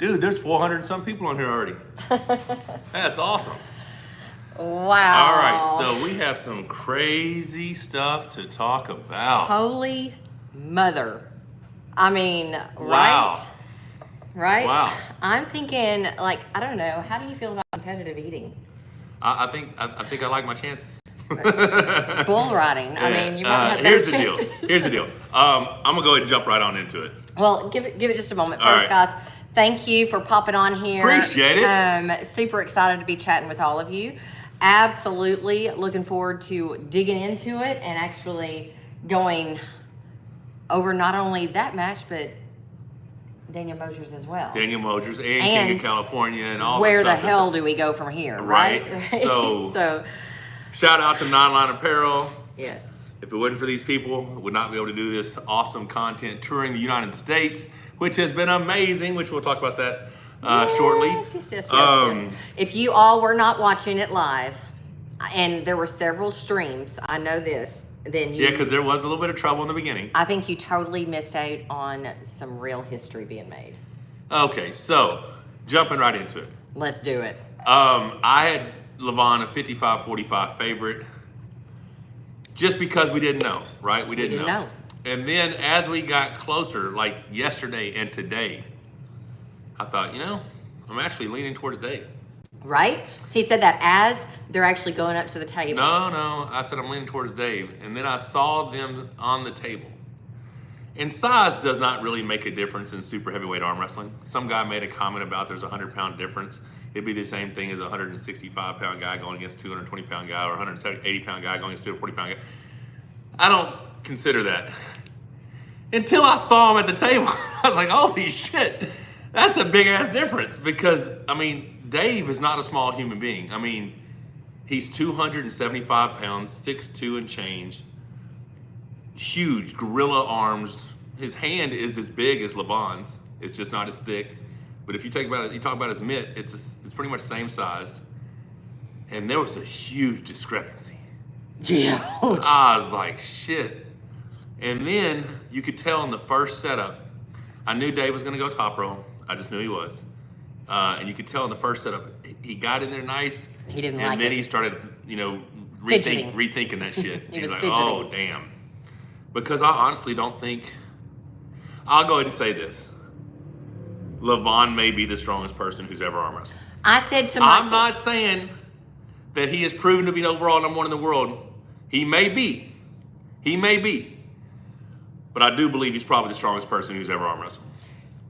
Dude, there's 400 and some people on here already. That's awesome. Wow. All right, so we have some crazy stuff to talk about. Holy mother. I mean, Wow. Right? Wow. I'm thinking, like, I don't know. How do you feel about competitive eating? I think I like my chances. Bull riding. I mean, you might have better Here's chances. Here's the deal. I'm gonna go ahead and jump right on into it. Well, give it just a moment. All First, right. guys, thank you for popping on here. Appreciate it. Super excited to be chatting with all of you. Absolutely looking forward to digging into it and actually going over not only that match, but Daniel Mosier's as well. Daniel Mosier's and King of California and all where the stuff. the hell do we go from here, right? So shout out to Nine Line Apparel. Yes. If it wasn't for these people, we would not be able to do this awesome content touring the United States, which has been amazing, which we'll talk about that shortly. Yes. If you all were not watching it live, and there were several streams, I know this, then you... Yeah, because there was a little bit of trouble in the beginning. I think you totally missed out on some real history being made. Okay, so jumping right into it. Let's do it. I had Levon a 55-45 favorite just because we didn't know, right? We didn't know. And then as we got closer, like yesterday and today, I thought, I'm actually leaning towards Dave. Right? He said that as they're actually going up to the table. No, I said I'm leaning towards Dave. And then I saw them on the table. And size does not really make a difference in super heavyweight arm wrestling. Some guy made a comment about there's a 100-pound difference. It'd be the same thing as a 165-pound guy going against a 220-pound guy or a 180-pound guy going against a 240-pound guy. I don't consider that. Until I saw him at the table, I was like, holy shit, that's a big-ass difference. Because, Dave is not a small human being. He's 275 pounds, 6'2" and change. Huge gorilla arms. His hand is as big as Lavonne's. It's just not as thick. But if you talk about his mitt, it's pretty much the same size. And there was a huge discrepancy. Yeah. I was like, shit. And then you could tell in the first setup, I knew Dave was going to go top row. I just knew he was. And you could tell in the first setup, he got in there nice. He didn't like it. And then he started, rethinking that shit. He was like, fidgeting. oh, damn. Because I honestly don't think, I'll go ahead and say this. Levon may be the strongest person who's ever arm wrestled. I said to Michael, I'm not saying that he is proven to be the overall number one in the world. He may be. But I do believe he's probably the strongest person who's ever arm wrestled.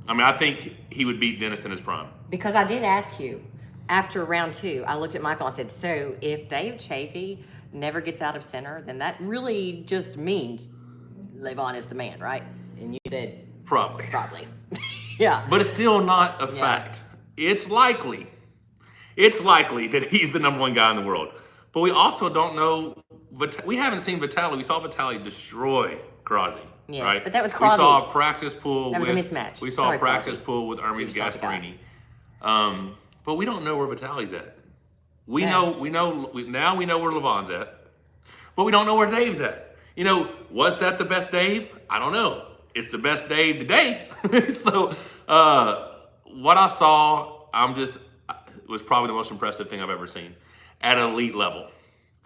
I think he would beat Dennis in his prime. Because I did ask you, after round 2, I looked at Michael and I said, so if Dave Chaffey never gets out of center, then that really just means Levon is the man, right? And you said... Probably. Yeah. But it's still not a fact. It's likely that he's the number one guy in the world. But we also don't know... We haven't seen Vitaly. We saw Vitaly destroy Grazi. Yes, right? but that was We Grazi. saw a practice pool. That was a mismatch. We saw a practice pool with Hermes Gasparini. But we don't know where Vitaly's at. Now we know where Levon's at. But we don't know where Dave's at. Was that the best Dave? I don't know. It's the best Dave today. So what I saw, was probably the most impressive thing I've ever seen at an elite level,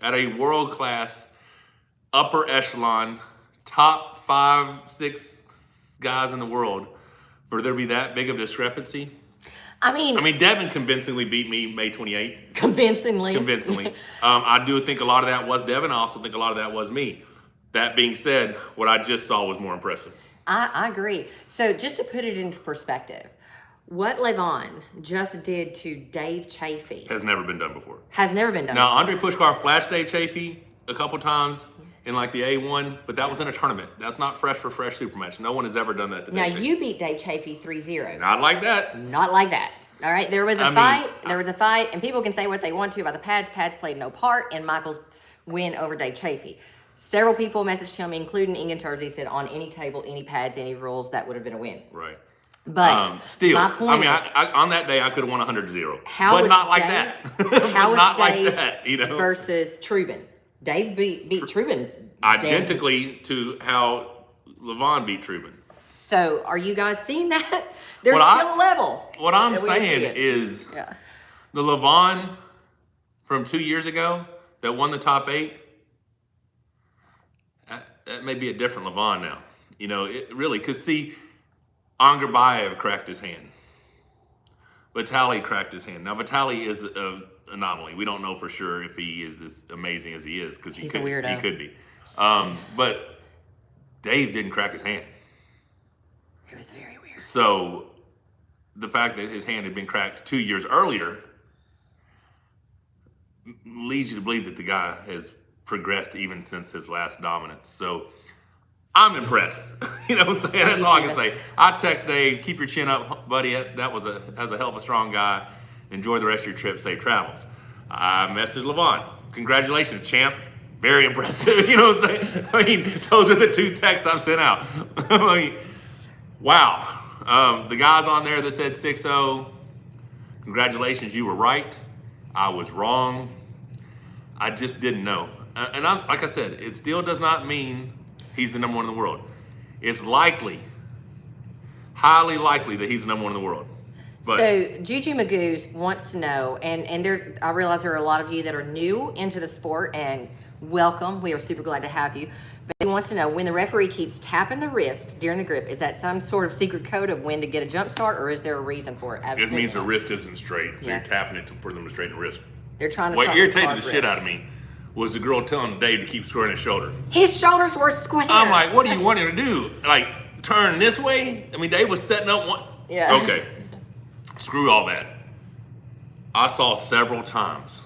at a world-class, upper echelon, top 5, 6 guys in the world, for there to be that big of a discrepancy. Devin convincingly beat me May 28th. Convincingly. I do think a lot of that was Devin. I also think a lot of that was me. That being said, what I just saw was more impressive. I agree. So just to put it into perspective, what Levon just did to Dave Chaffey has never been done before. Now, Andre Pushkar flashed Dave Chaffey a couple times in like the A1, but that was in a tournament. That's not fresh for fresh super match. No one has ever done that to Dave Chaffey. Now, you beat Dave Chaffey 3-0. Not like that. Not like that. All right, there was a fight. There was a fight, and people can say what they want to about the pads. Pads played no part in Michael's win over Dave Chaffey. Several people messaged him, including Ingen Terzi, said on any table, any pads, any rules, that would have been a win. Right. But still, my point is, on that day, I could have won 100-0. How but was not like Dave, that. How was not Dave like that, versus Trubin? Dave beat Trubin identically to how Levon beat Trubin. So are you guys seeing that? There's What still a level. What I'm that we can see saying it. is Yeah. the Levon from 2 years ago that won the top 8, that may be a different Levon now. You know, it really, because see, Angarbayev cracked his hand. Vitaly cracked his hand. Now, Vitaly is an anomaly. We don't know for sure if he is as amazing as he is, because He's a weirdo. He could be. But Dave didn't crack his hand. It was very weird. So the fact that his hand had been cracked 2 years earlier leads you to believe that the guy has progressed even since his last dominance. So I'm impressed. You know what I'm saying? That's all I can say. I text Dave, keep your chin up, buddy. That was a hell of a strong guy. Enjoy the rest of your trip. Safe travels. I messaged Levon. Congratulations, champ. Very impressive. You know what I'm saying? I mean, those are the 2 texts I've sent out. I mean, wow. The guys on there that said 6-0, congratulations, you were right. I was wrong. I just didn't know. And like I said, it still does not mean he's the number 1 in the world. It's likely, highly likely that he's the number 1 in the world. But so Juju Magoo wants to know, and there, I realize there are a lot of you that are new into the sport, and welcome. We are super glad to have you. But he wants to know, when the referee keeps tapping the wrist during the grip, is that some sort of secret code of when to get a jump start, or is there a reason for it? It means the wrist isn't straight, so you're tapping it for them to straighten the wrist. They're trying to. What irritated the shit out of me was the girl telling Dave to keep squaring his shoulder. His shoulders were square. I'm like, what do you want him to do? Like, turn this way? I mean, Dave was setting up one. Yeah. Okay. Screw all that. I saw several times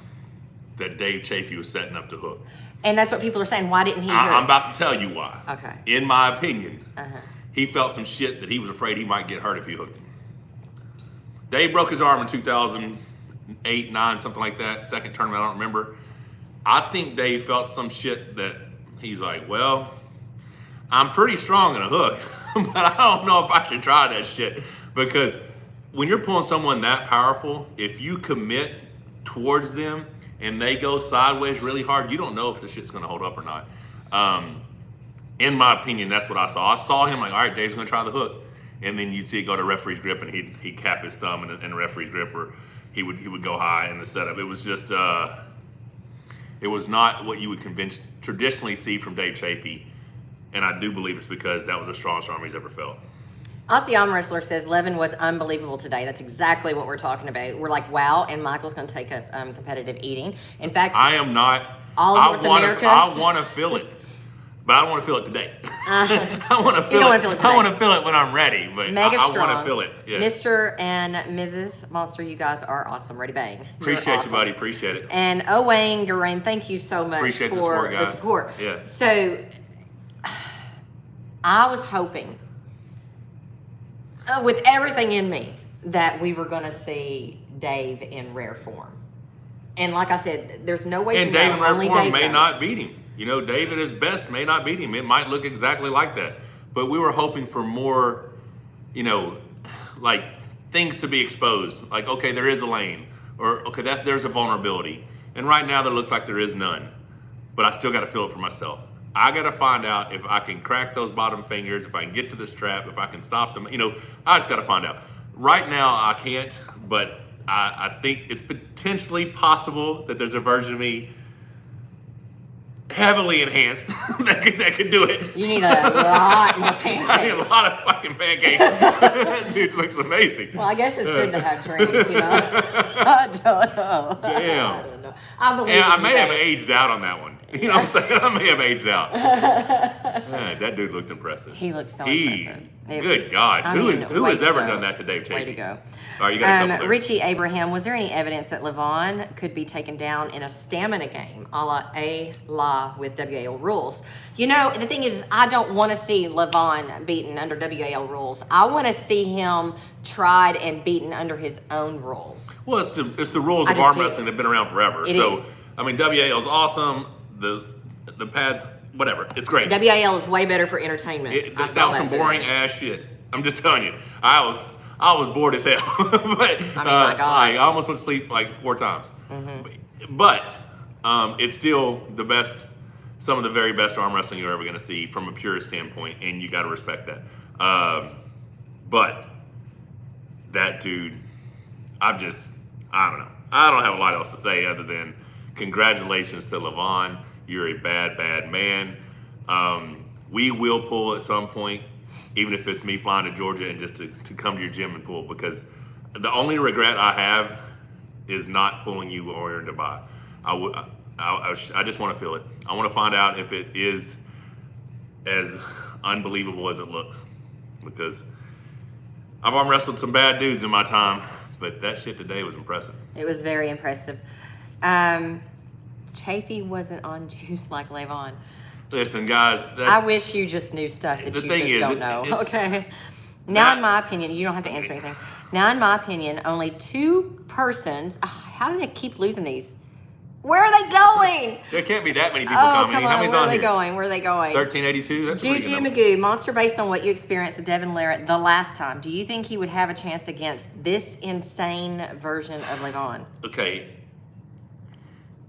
that Dave Chaffey was setting up the hook. And that's what people are saying. Why didn't he? I'm about to tell you why. Okay. In my opinion, he felt some shit that he was afraid he might get hurt if he hooked him. Dave broke his arm in 2008, 9, something like that. Second tournament, I don't remember. I think Dave felt some shit that he's like, well, I'm pretty strong in a hook, but I don't know if I should try that shit. Because when you're pulling someone that powerful, if you commit towards them and they go sideways really hard, you don't know if the shit's gonna hold up or not. In my opinion, that's what I saw. I saw him like, all right, Dave's gonna try the hook. And then you'd see it go to referee's grip and he'd cap his thumb in the referee's grip, or he would go high in the setup. It was just, it was not what you would traditionally see from Dave Chaffey. And I do believe it's because that was the strongest arm he's ever felt. Aussie Arm Wrestler says Levon was unbelievable today. That's exactly what we're talking about. We're like, wow, and Michael's going to take a competitive eating. In fact, I am not. All of North America. I want to feel it, but I don't want to feel it today. I want to feel it. Today. I want to feel it when I'm ready, but Mega I strong. want to feel it. Yeah. Mr. and Mrs. Monster, you guys are awesome. Ready, bang. Appreciate awesome. you, buddy. Appreciate it. And Owain Garain, thank you so much Appreciate for the support. Yeah. So I was hoping, with everything in me, that we were going to see Dave in rare form. And like I said, there's no way and to know. Dave in rare Only form Dave may knows. not beat him. You know, Dave at his best may not beat him. It might look exactly like that. But we were hoping for more, you know, like things to be exposed. Like, okay, there is a lane. Or, okay, there's a vulnerability. And right now there looks like there is none. But I still got to feel it for myself. I got to find out if I can crack those bottom fingers, if I can get to the strap, if I can stop them. You know, I just got to find out. Right now I can't, but I think it's potentially possible that there's a version of me heavily enhanced that could do it. You need a lot more pancakes. I need a lot of fucking pancakes. That dude looks amazing. Well, I guess it's good to have dreams, you know. I don't know. Damn. I don't know. I believe And I in may you, have Dave. aged out on that one. You know what I'm saying? I may have aged out. Man, that dude looked impressive. He looked so impressive. Good God. I Who mean, has way to ever go. done that to Dave Chaffey? Way to go. All right, you got a couple there. Richie Abraham, was there any evidence that Levon could be taken down in a stamina game, a la with WAL rules? You know, the thing is, I don't want to see Levon beaten under WAL rules. I want to see him tried and beaten under his own rules. Well, it's the rules I of just arm do. wrestling that have been around forever. It so, is. I mean, WAL's awesome. The pads, whatever. It's great. WAL is way better for entertainment. I That saw was some today. boring ass shit. I'm just telling you. I was bored as hell. But my God. I almost went to sleep like 4 times. But it's still the best, some of the very best arm wrestling you're ever going to see from a purist standpoint, and you got to respect that. But that dude, I don't know. I don't have a lot else to say other than congratulations to Levon. You're a bad, bad man. We will pull at some point, even if it's me flying to Georgia and just to come to your gym and pull, because the only regret I have is not pulling you over in Dubai. I just want to feel it. I want to find out if it is as unbelievable as it looks, because I've arm wrestled some bad dudes in my time, but that shit today was impressive. It was very impressive. Chaffey wasn't on juice like Levon. Listen, guys, I wish you just knew stuff that you just don't know. Okay. Now, in my opinion, you don't have to answer anything. Now, in my opinion, only 2 persons. How do they keep losing these? Where are they going? There can't be that many people coming. Come on. How many's Where on are they here? going? Where are they going? 1382. That's Juju Magoo, monster based on what you experienced with Devin Larrett the last time. Do you think he would have a chance against this insane version of Levon? Okay.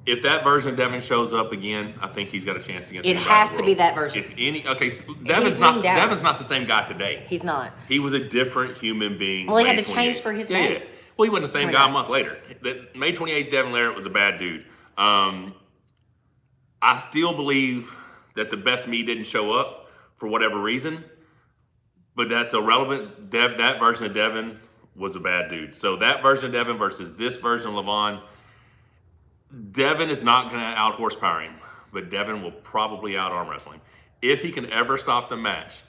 If that version of Devin shows up again, I think he's got a chance against. It has to be that version. If any, okay, so Devin's not the same guy today. He's not. He was a different human being. Well, he had to change for his name. Yeah. Well, he wasn't the same guy a month later. That May 28th, Devin Larrett was a bad dude. I still believe that the best me didn't show up for whatever reason, but that's irrelevant. That version of Devin was a bad dude. So that version of Devin versus this version of Levon, Devin is not going to out horsepower him, but Devin will probably out arm wrestle him. If he can ever stop the match,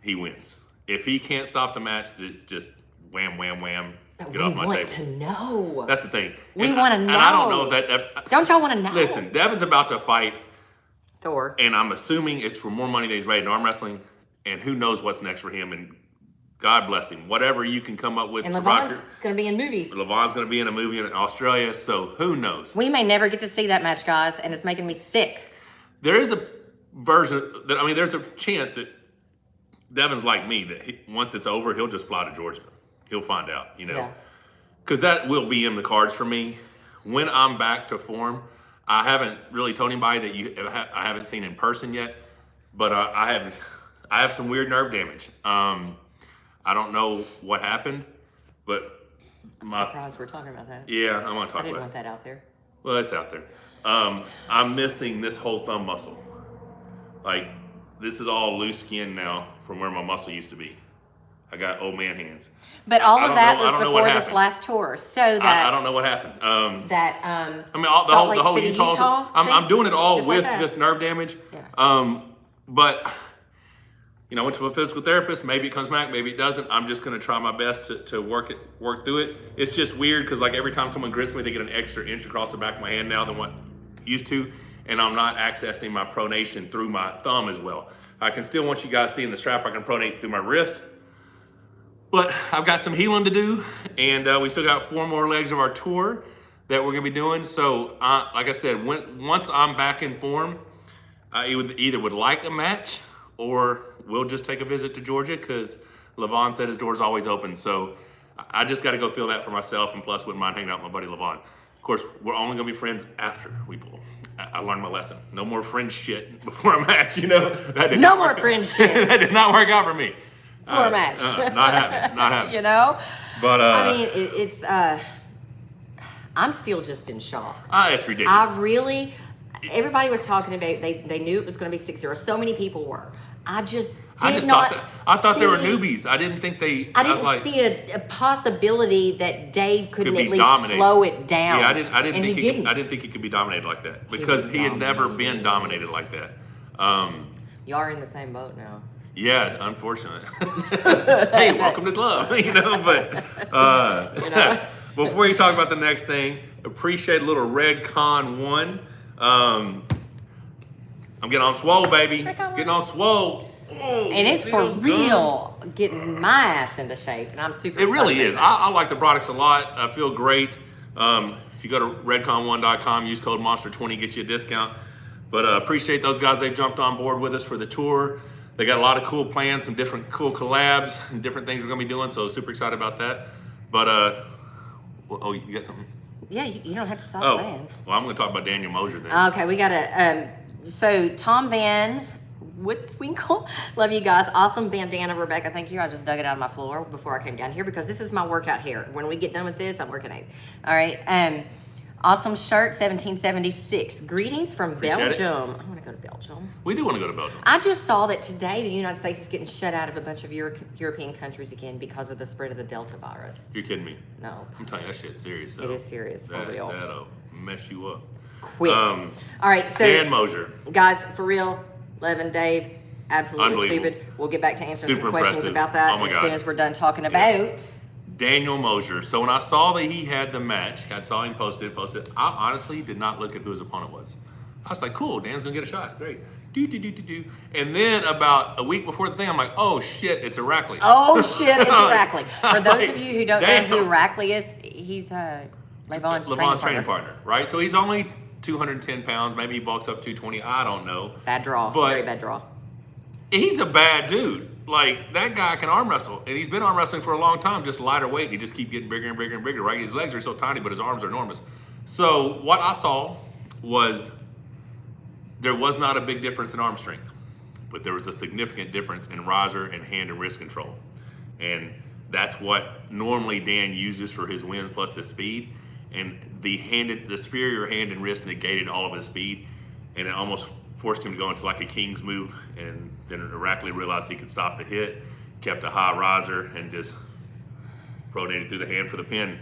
he wins. If he can't stop the match, it's just wham, wham, wham. But Get off my table. We want to know. That's the thing. We want to know. And I don't know if that. Don't y'all want to know? Listen, Devin's about to fight Thor. And I'm assuming it's for more money than he's made in arm wrestling. And who knows what's next for him. And God bless him. Whatever you can come up with. And Levon's going to be in movies. Levon's going to be in a movie in Australia. So who knows? We may never get to see that match, guys. And it's making me sick. There is a version that, I mean, there's a chance that Devin's like me, that once it's over, he'll just fly to Georgia. He'll find out, you know. Yeah. Because that will be in the cards for me. When I'm back to form, I haven't really told anybody that I haven't seen in person yet, but I have some weird nerve damage. I don't know what happened, but I'm surprised we're talking about that. Yeah, I'm gonna talk about it. I didn't want that out there. Well, it's out there. I'm missing this whole thumb muscle. Like, this is all loose skin now from where my muscle used to be. I got old man hands. But all of that was before this last tour, so that I don't know what happened. I mean, the whole Utah. I'm doing it all just with like this nerve damage. Yeah. But you know, I went to a physical therapist. Maybe it comes back, maybe it doesn't. I'm just gonna try my best to work through it. It's just weird because like every time someone grips me, they get an extra inch across the back of my hand now than what used to, and I'm not accessing my pronation through my thumb as well. I can still want you guys seeing the strap. I can pronate through my wrist. But I've got some healing to do, and we still got 4 more legs of our tour that we're gonna be doing. So, like I said, once I'm back in form, I either would like a match or we'll just take a visit to Georgia because Levon said his door's always open. So I just got to go feel that for myself, and plus wouldn't mind hanging out with my buddy Levon. Of course, we're only gonna be friends after we pull. I learned my lesson. No more friend shit before a match, you know? No more friend shit. That did not work out for me. For a match. Not happening. You know? But I mean, it's I'm still just in shock. It's ridiculous. Everybody was talking about, they knew it was going to be 6-0. So many people were. I thought they were newbies. I didn't think they. I didn't see a possibility that Dave couldn't at least dominated. Slow it down. Yeah, I didn't think I didn't think he could be dominated like that because he had never been dominated like that. You are in the same boat now. Yeah, unfortunate. Hey, welcome to the club. You know, but before you talk about the next thing, appreciate a little Red Con 1. I'm getting on swole, baby. Getting on swole. Oh, and it's for real getting my ass into shape, and I'm super excited. It really is. I like the products a lot. I feel great. If you go to redcon1.com, use code Monster20, get you a discount. But appreciate those guys. They've jumped on board with us for the tour. They got a lot of cool plans, some different cool collabs, and different things we're gonna be doing. So super excited about that. But oh, you got something? Yeah, you don't have to stop saying. Well, I'm gonna talk about Daniel Mosier then. Okay, we got so Tom Van Woodswinkle. Love you guys. Awesome bandana, Rebecca. Thank you. I just dug it out of my floor before I came down here because this is my workout hair. When we get done with this, I'm working out. All right. Awesome shirt, 1776. Greetings from Belgium. I want to go to Belgium. We do want to go to Belgium. I just saw that today the United States is getting shut out of a bunch of European countries again because of the spread of the Delta virus. You're kidding me? No. I'm telling you, that shit's serious. It is serious, for real. That'll mess you up. Quick. All right, so Dan Mosier. Guys, for real, Levon, Dave, absolutely stupid. We'll get back to answering some questions about that soon as we're done talking about Daniel Mosier. So when I saw that he had the match, I saw him posted. I honestly did not look at who his opponent was. I was like, cool, Dan's gonna get a shot. Great. And then about a week before the thing, I'm like, oh shit, it's Irakli. Oh shit, it's Irakli. For those like, of you who don't know who Irakli is, he's Levon's training partner, right? So he's only 210 pounds. Maybe he bulks up 220. I don't know. Bad draw. But very bad draw. He's a bad dude. Like, that guy can arm wrestle. And he's been arm wrestling for a long time, just lighter weight. And he just keeps getting bigger and bigger and bigger, right? His legs are so tiny, but his arms are enormous. So what I saw was there was not a big difference in arm strength, but there was a significant difference in riser and hand and wrist control. And that's what normally Dan uses for his wins plus his speed. And the superior hand and wrist negated all of his speed, and it almost forced him to go into like a king's move. And then Irakli realized he could stop the hit, kept a high riser, and just pronated through the hand for the pin.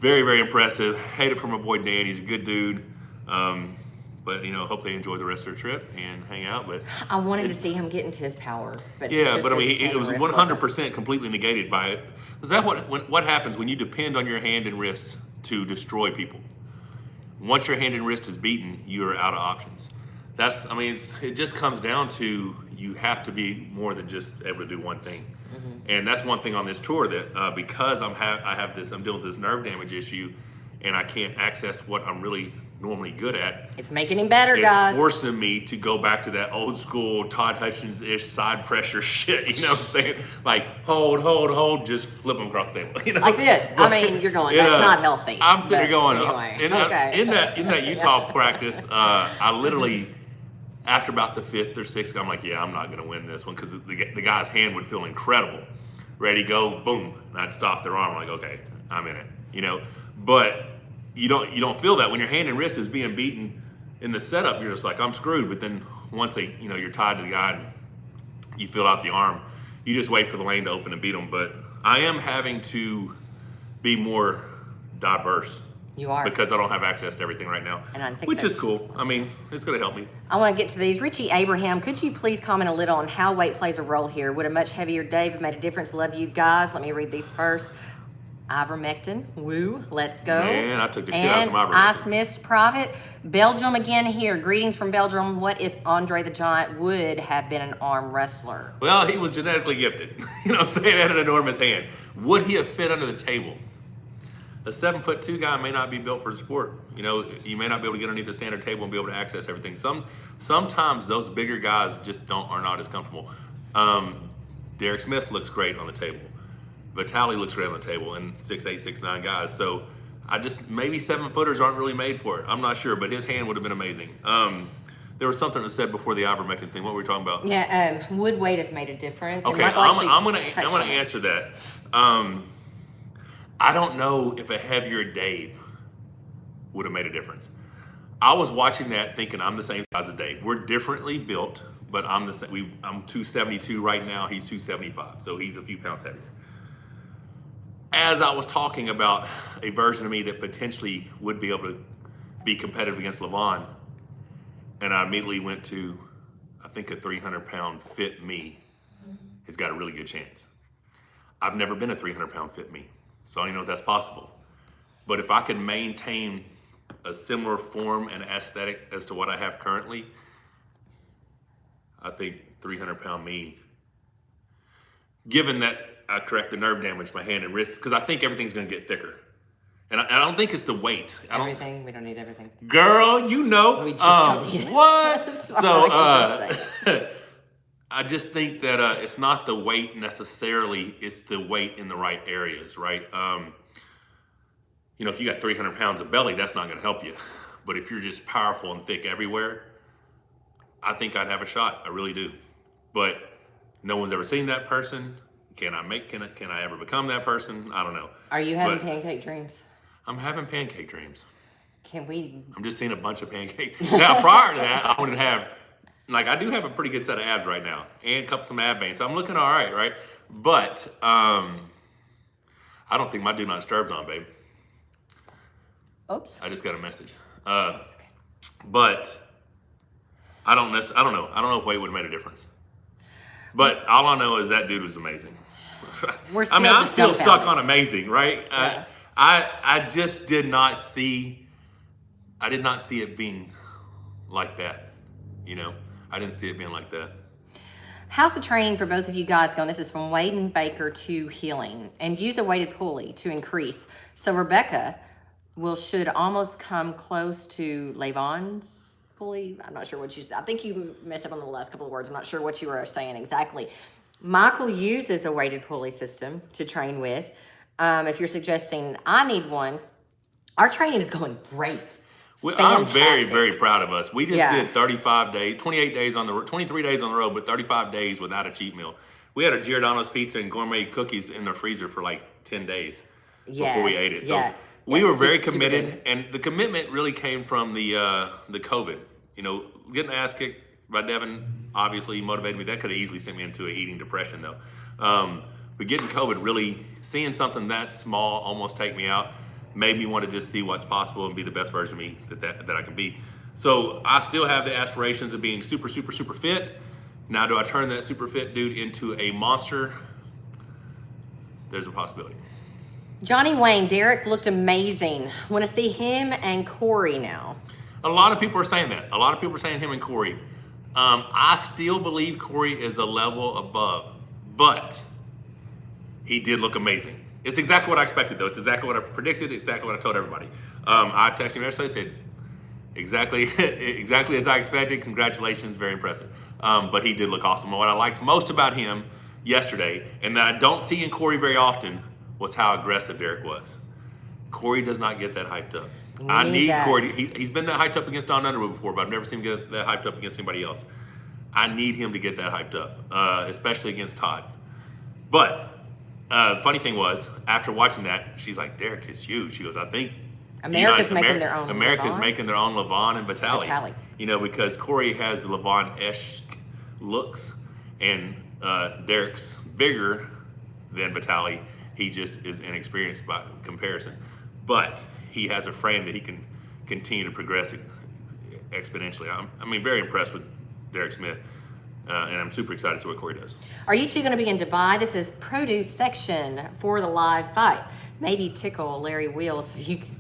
Very, very impressive. Hate it for my boy Dan. He's a good dude. But hope they enjoy the rest of their trip and hang out. But I wanted to see him get into his power. But yeah, but I mean, it was 100% completely negated by it. Is that what happens when you depend on your hand and wrist to destroy people? Once your hand and wrist is beaten, you're out of options. It just comes down to you have to be more than just able to do one thing. Mm-hmm. And that's one thing on this tour that because I'm dealing with this nerve damage issue, and I can't access what I'm really normally good at. It's making him better, guys. It's forcing me to go back to that old school Todd Hutchins-ish side pressure shit. You know what I'm saying? Like hold, just flip them across the table. Like this. I mean, you're going, that's not healthy. I'm sitting there going, anyway. In that Utah practice, I literally, after about the 5th or 6th, I'm like, yeah, I'm not going to win this one, because the guy's hand would feel incredible. Ready, go, boom. And I'd stop their arm. I'm like, okay, I'm in it. But you don't feel that when your hand and wrist is being beaten in the setup. You're just like, I'm screwed. But then once you're tied to the guy and you fill out the arm, you just wait for the lane to open and beat them. But I am having to be more diverse. You are. Because I don't have access to everything right now, which is cool. I mean, it's going to help me. I want to get to these. Richie Abraham, could you please comment a little on how weight plays a role here? Would a much heavier Dave have made a difference? Love you guys. Let me read these first. Ivermectin, woo, let's go. Man, I took the shit out of some ivermectin. Ice Mist Private, Belgium again here. Greetings from Belgium. What if Andre the Giant would have been an arm wrestler? Well, he was genetically gifted. Saying had an enormous hand. Would he have fit under the table? A 7'2" guy may not be built for the sport. You may not be able to get underneath the standard table and be able to access everything. Sometimes those bigger guys just are not as comfortable. Derek Smith looks great on the table. Vitali looks great on the table, and 6'8", 6'9" guys. So maybe 7-footers aren't really made for it. I'm not sure, but his hand would have been amazing. There was something that said before the ivermectin thing. What were we talking about? Yeah, would weight have made a difference? Okay, I'm gonna answer that. I don't know if a heavier Dave would have made a difference. I was watching that thinking I'm the same size as Dave. We're differently built, but I'm 272 right now. He's 275, so he's a few pounds heavier. As I was talking about a version of me that potentially would be able to be competitive against Levon, and I immediately went to, I think a 300-pound fit me has got a really good chance. I've never been a 300-pound fit me, so I don't even know if that's possible. But if I can maintain a similar form and aesthetic as to what I have currently, I think 300-pound me, given that I correct the nerve damage, my hand and wrist, because I think everything's going to get thicker. And I don't think it's the weight. Everything? We don't need everything. Girl, We just don't need what? it. So, I just think that it's not the weight necessarily, it's the weight in the right areas, right? If you got 300 pounds of belly, that's not going to help you. But if you're just powerful and thick everywhere, I think I'd have a shot. I really do. but no one's ever seen that person. Can I ever become that person? I don't know. Are you having pancake dreams? I'm having pancake dreams. I'm just seeing a bunch of pancakes. Now, prior to that, I wouldn't have, I do have a pretty good set of abs right now and some ab veins. So I'm looking all right, right? But I don't think my do not disturb's on, babe. Oops. I just got a message. That's okay. But I don't know. I don't know if weight would have made a difference. But all I know is that dude was amazing. I'm still stuck on amazing, right? Yeah. I just did not see it being like that. I didn't see it being like that. How's the training for both of you guys going? This is from Wade and Baker to healing. And use a weighted pulley to increase. So Rebecca should almost come close to Lavonne's pulley. I'm not sure what you said. I think you messed up on the last couple of words. I'm not sure what you were saying exactly. Michael uses a weighted pulley system to train with. If you're suggesting I need one, our training is going great. I'm very, very proud of us. We just did 35 days, 28 days on the road, 23 days on the road, but 35 days without a cheat meal. We had a Giordano's pizza and gourmet cookies in the freezer for like 10 days before we ate it. So we were very committed, and the commitment really came from the COVID. Getting the ass kicked by Devin obviously motivated me. That could have easily sent me into an eating depression though. But getting COVID, really seeing something that small almost take me out, made me want to just see what's possible and be the best version of me that I can be. So I still have the aspirations of being super, super, super fit. Now, do I turn that super fit dude into a monster? There's a possibility. Johnny Wayne, Derek looked amazing. Want to see him and Corey now. A lot of people are saying that. A lot of people are saying him and Corey. I still believe Corey is a level above, but he did look amazing. It's exactly what I expected, though. It's exactly what I predicted, exactly what I told everybody. I texted him yesterday, said, exactly as I expected. Congratulations, very impressive. But he did look awesome. And what I liked most about him yesterday, and that I don't see in Corey very often, was how aggressive Derek was. Corey does not get that hyped up. I need Corey. He's been that hyped up against Don Underwood before, but I've never seen him get that hyped up against anybody else. I need him to get that hyped up, especially against Todd. But the funny thing was, after watching that, she's like, Derek is huge. She goes, I think America's making their own Levon and Vitaly. Because Corey has Levon-esque looks, and Derek's bigger than Vitaly. He just is inexperienced by comparison. But he has a frame that he can continue to progress exponentially. I'm very impressed with Derek Smith. And I'm super excited to see what Corey does. Are you two going to be in Dubai? This is produce section for the live fight. Maybe tickle Larry Wheels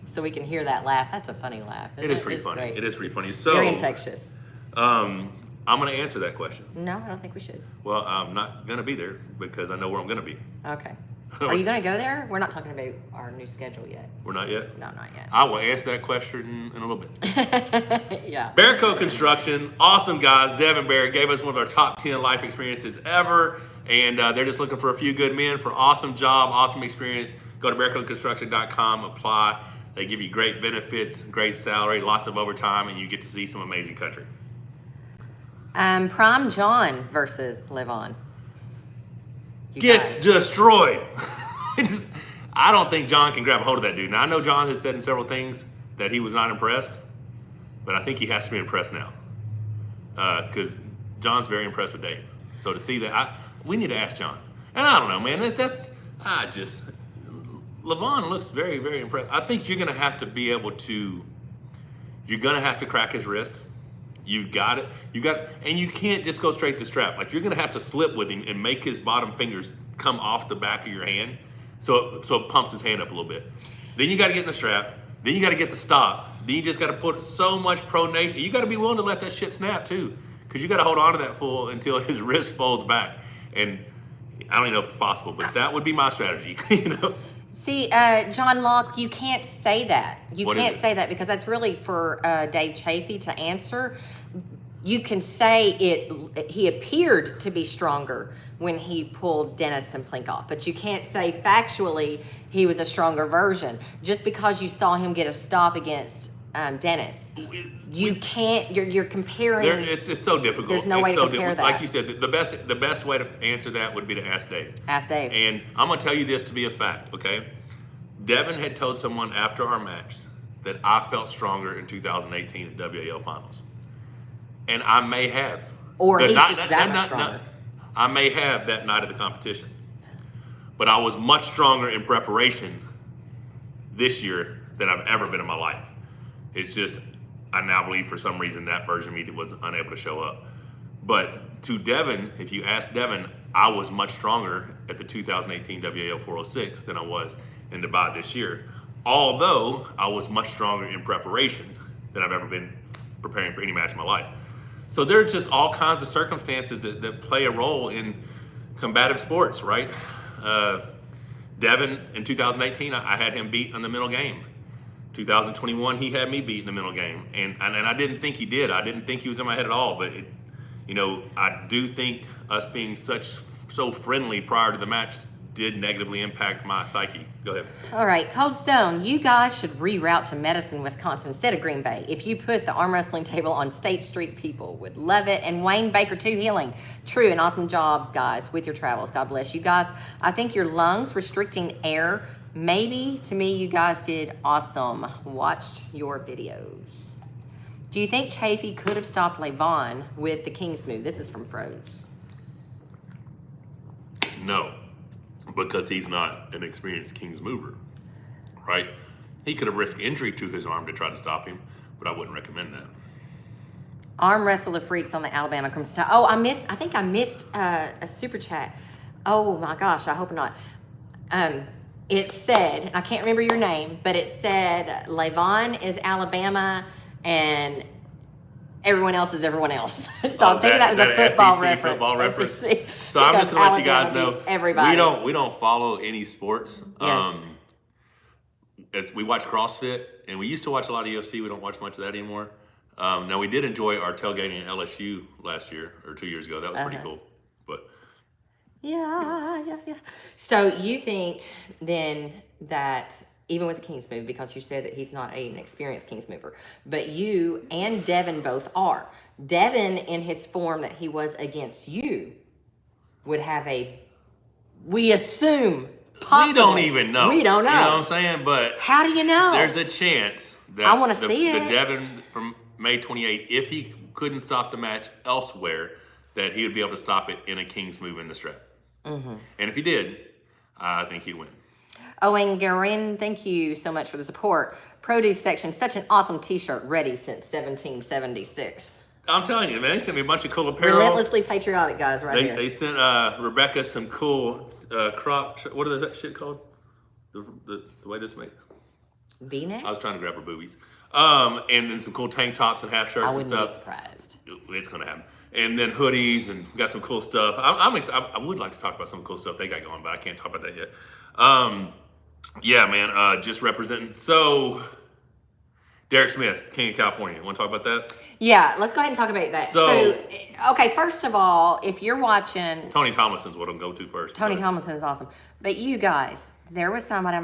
so we can hear that laugh. That's a funny laugh. It is pretty funny. Great. It is pretty funny. So very infectious. I'm going to answer that question. No, I don't think we should. Well, I'm not going to be there because I know where I'm going to be. Okay. Are you going to go there? We're not talking about our new schedule yet. We're not yet? No, not yet. I will answer that question in a little bit. Yeah. Bearcoat Construction, awesome guys. Devin Bear gave us one of our top 10 life experiences ever. And they're just looking for a few good men for awesome job, awesome experience. Go to bearcoatconstruction.com, apply. They give you great benefits, great salary, lots of overtime, and you get to see some amazing country. Prime John versus Levon. Gets destroyed. I don't think John can grab a hold of that dude. Now, I know John has said in several things that he was not impressed, but I think he has to be impressed now because John's very impressed with Dave. So to see that, we need to ask John. And I don't know, man. Levon looks very, very impressed. I think you're going to have to be able to, you're going to have to crack his wrist. You got it. And you can't just go straight to strap. Like, you're going to have to slip with him and make his bottom fingers come off the back of your hand so it pumps his hand up a little bit. Then you got to get in the strap. Then you got to get the stop. Then you just got to put so much pronation. You got to be willing to let that shit snap too, because you got to hold on to that fool until his wrist folds back. And I don't even know if it's possible, but that would be my strategy. See, John Locke, you can't say that. You can't say that because that's really for Dave Chaffey to answer. You can say he appeared to be stronger when he pulled Dennis and Plink off, but you can't say factually he was a stronger version. Just because you saw him get a stop against Dennis. You can't. You're comparing. It's so difficult. There's no way to compare that. Like you said, the best way to answer that would be to ask Dave. Ask Dave. And I'm gonna tell you this to be a fact, okay? Devin had told someone after our match that I felt stronger in 2018 at WAL Finals, and I may have. Or he's just that much stronger. I may have that night of the competition, but I was much stronger in preparation this year than I've ever been in my life. It's just, I now believe for some reason that version of me was unable to show up. But to Devin, if you ask Devin, I was much stronger at the 2018 WAL 406 than I was in Dubai this year. Although I was much stronger in preparation than I've ever been preparing for any match in my life. So there's just all kinds of circumstances that play a role in combative sports, right? Devin, in 2018, I had him beat in the middle game. 2021, he had me beat in the middle game. And I didn't think he did. I didn't think he was in my head at all. But, I do think us being so friendly prior to the match did negatively impact my psyche. Go ahead. All right, Cold Stone, you guys should reroute to Madison, Wisconsin instead of Green Bay. If you put the arm wrestling table on State Street, people would love it. And Wayne Baker too, healing. True, an awesome job, guys, with your travels. God bless you guys. I think your lungs restricting air. Maybe, to me, you guys did awesome. Watched your videos. Do you think Chaffey could have stopped Levon with the King's move? This is from Froze. No, because he's not an experienced King's mover, right? He could have risked injury to his arm to try to stop him, but I wouldn't recommend that. Arm wrestle the freaks on the Alabama Crimson Tide. Oh, I think I missed a super chat. Oh my gosh, I hope not. It said, I can't remember your name, but it said Lavonne is Alabama and everyone else is everyone else. So I'm thinking that was a football reference. Football reference. SEC, so I'm just gonna let you guys know, everybody. We don't follow any sports. Yes. As we watch CrossFit, and we used to watch a lot of UFC. We don't watch much of that anymore. Now we did enjoy our tailgating at LSU last year or 2 years ago. That was pretty cool. But yeah. So you think then that even with the King's move, because you said that he's not an experienced King's mover, but you and Devin both are. Devin, in his form that he was against you, would have we assume, possibly. We don't even know. We don't know. You know what I'm saying? But how do you know? There's a chance that I want to see the it. Devin from May 28, if he couldn't stop the match elsewhere, that he would be able to stop it in a King's move in the strap. Mm-hmm. And if he did, I think he'd win. Owen Garin, thank you so much for the support. Produce section, such an awesome t-shirt, ready since 1776. I'm telling you, man, they sent me a bunch of cool apparel. Relentlessly patriotic guys here. They sent Rebecca some cool crop, what is that shit called? The way this makes? V-neck? I was trying to grab her boobies. And then some cool tank tops and half shirts and stuff. I wouldn't be surprised. It's going to happen. And then hoodies, and got some cool stuff. I would like to talk about some cool stuff they got going, but I can't talk about that yet. Yeah, man, just representing. So, Derek Smith, King of California. Want to talk about that? Yeah, let's go ahead and talk about that. So, okay, first of all, if you're watching... Tony Tomlinson's what I'm going to go to first. Tony Tomlinson is awesome. But you guys, there was somebody, I'm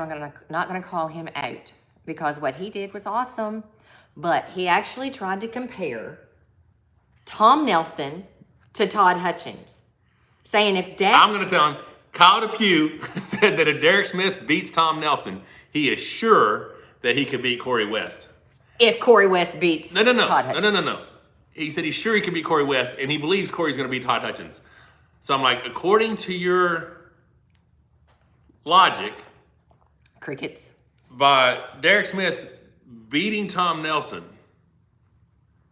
not going to call him out, because what he did was awesome, but he actually tried to compare Tom Nelson to Todd Hutchins, saying if I'm going to tell him, Kyle DePue said that if Derek Smith beats Tom Nelson, he is sure that he can beat Corey West. If Corey West beats Todd Hutchins. No. He said he's sure he can beat Corey West, and he believes Corey's going to beat Todd Hutchins. So I'm like, according to your logic, crickets, by Derek Smith beating Tom Nelson,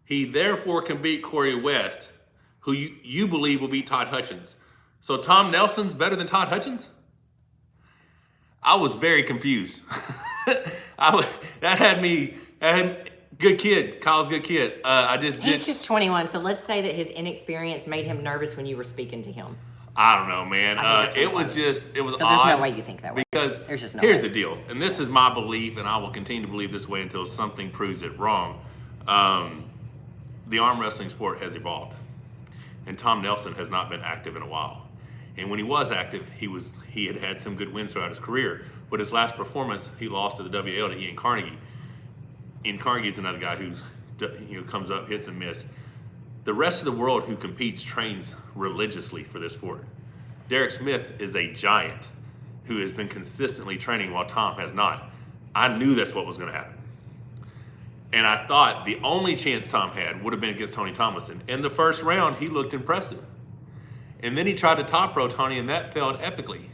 he therefore can beat Corey West, who you believe will beat Todd Hutchins. So Tom Nelson's better than Todd Hutchins? I was very confused. That had good kid. Kyle's a good kid. He's just 21, so let's say that his inexperience made him nervous when you were speaking to him. I don't know, man. It was odd. There's no way you think that way. Because here's the deal, and this is my belief, and I will continue to believe this way until something proves it wrong. The arm wrestling sport has evolved, and Tom Nelson has not been active in a while. And when he was active, he had some good wins throughout his career. But his last performance, he lost to the WL to Ian Carnegie. and Cargill's another guy who's comes up, hits and miss. The rest of the world who competes trains religiously for this sport. Derek Smith is a giant who has been consistently training while Tom has not. I knew that's what was going to happen. And I thought the only chance Tom had would have been against Tony Tomlinson. In the first round, he looked impressive. And then he tried to top row Tony, and that failed epically.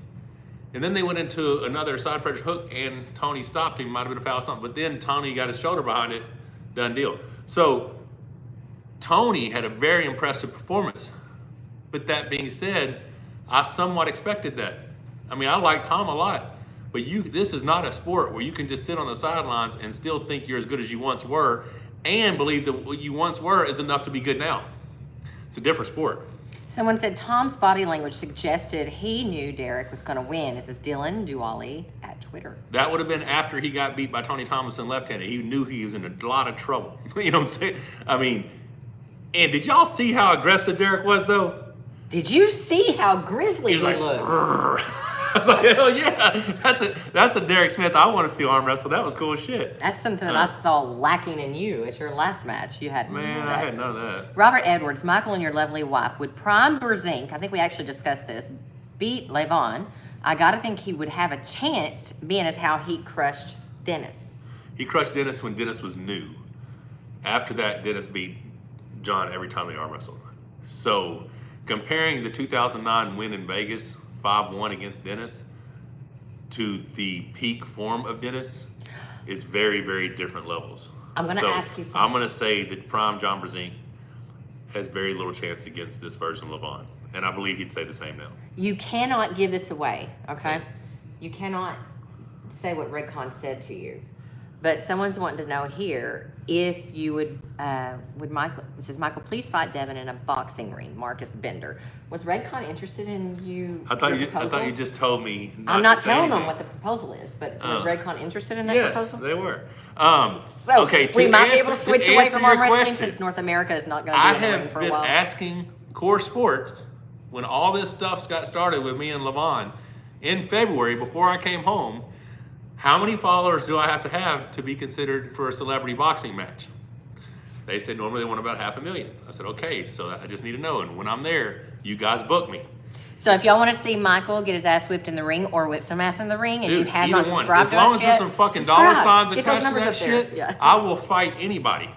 And then they went into another side pressure hook, and Tony stopped him. Might have been a foul or something. But then Tony got his shoulder behind it. Done deal. So Tony had a very impressive performance. But that being said, I somewhat expected that. I mean, I like Tom a lot. But this is not a sport where you can just sit on the sidelines and still think you're as good as you once were and believe that what you once were is enough to be good now. It's a different sport. Someone said Tom's body language suggested he knew Derek was going to win. This is Dylan Duali at Twitter. That would have been after he got beat by Tony Tomlinson left-handed. He knew he was in a lot of trouble. You know what I'm saying? I mean, and did y'all see how aggressive Derek was, though? Did you see how grizzly he looked? I was like, hell yeah, that's a Derek Smith I want to see arm wrestle. That was cool as shit. That's something that I saw lacking in you at your last match. You had Man, I had none of that. Robert Edwards, Michael and your lovely wife, would Prime Berzink, I think we actually discussed this, beat Levon. I got to think he would have a chance, being as how he crushed Dennis. He crushed Dennis when Dennis was new. After that, Dennis beat John every time they arm wrestled. So comparing the 2009 win in Vegas, 5-1 against Dennis, to the peak form of Dennis is very, very different levels. I'm going to ask you something. I'm going to say that Prime John Berzink has very little chance against this version of Levon. And I believe he'd say the same now. You cannot give this away, okay? You cannot say what Redcon said to you. But someone's wanting to know here if you would Michael, it says, Michael, please fight Devin in a boxing ring, Marcus Bender. Was Redcon interested in you? I thought you just told me. I'm not telling them what the proposal is, but was Redcon interested in that proposal? Yes, they were. So okay, we might be able to switch away from arm wrestling question, since North America is not going to be in the ring for a while. I have been asking Core Sports, when all this stuff got started with me and Levon in February before I came home, how many followers do I have to be considered for a celebrity boxing match? They said normally they want about 500,000. I said, okay, so I just need to know. And when I'm there, you guys book me. So if y'all want to see Michael get his ass whipped in the ring or whip some ass in the ring and you have not subscribed to us yet, as long as there's some fucking dollar signs attached to that shit, yeah. I will fight anybody.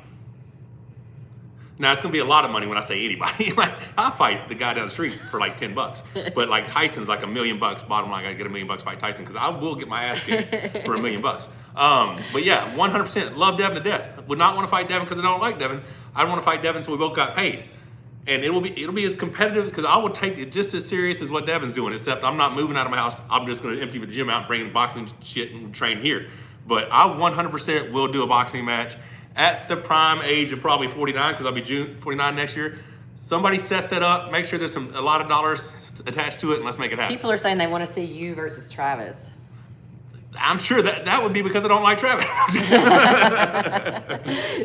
Now, it's going to be a lot of money when I say anybody. Like, I'll fight the guy down the street for like $10. But like Tyson's like $1 million. Bottom line, I got to get $1 million to fight Tyson because I will get my ass kicked for $1 million. But yeah, 100% love Devin to death. Would not want to fight Devin because I don't like Devin. I want to fight Devin so we both got paid. And it'll be as competitive because I will take it just as serious as what Devin's doing, except I'm not moving out of my house. I'm just going to empty the gym out and bring in boxing shit and train here. But I 100% will do a boxing match at the prime age of probably 49, because I'll be 49 next year. Somebody set that up. Make sure there's a lot of dollars attached to it, and let's make it happen. People are saying they want to see you versus Travis. I'm sure that would be because I don't like Travis.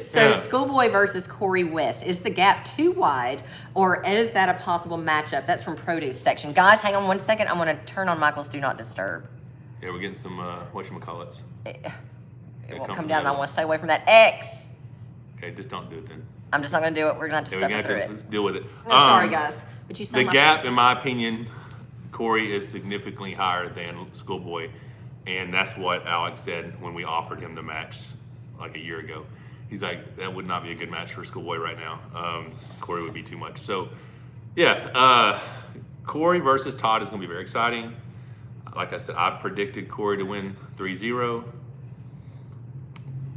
So Schoolboy versus Corey West. Is the gap too wide, or is that a possible matchup? That's from Produce section. Guys, hang on one second. I'm going to turn on Michael's Do Not Disturb. Yeah, we're getting some, whatchamacallits. It won't come down, and I want to stay away from that X. Okay, just don't do it then. I'm just not going to do it. We're going to have to suffer through it. Let's deal with it. No, sorry, guys. But you saw the gap, in my opinion, Corey is significantly higher than Schoolboy. And that's what Alex said when we offered him the match like a year ago. He's like, that would not be a good match for Schoolboy right now. Corey would be too much. So, yeah, Corey versus Todd is going to be very exciting. Like I said, I've predicted Corey to win 3-0.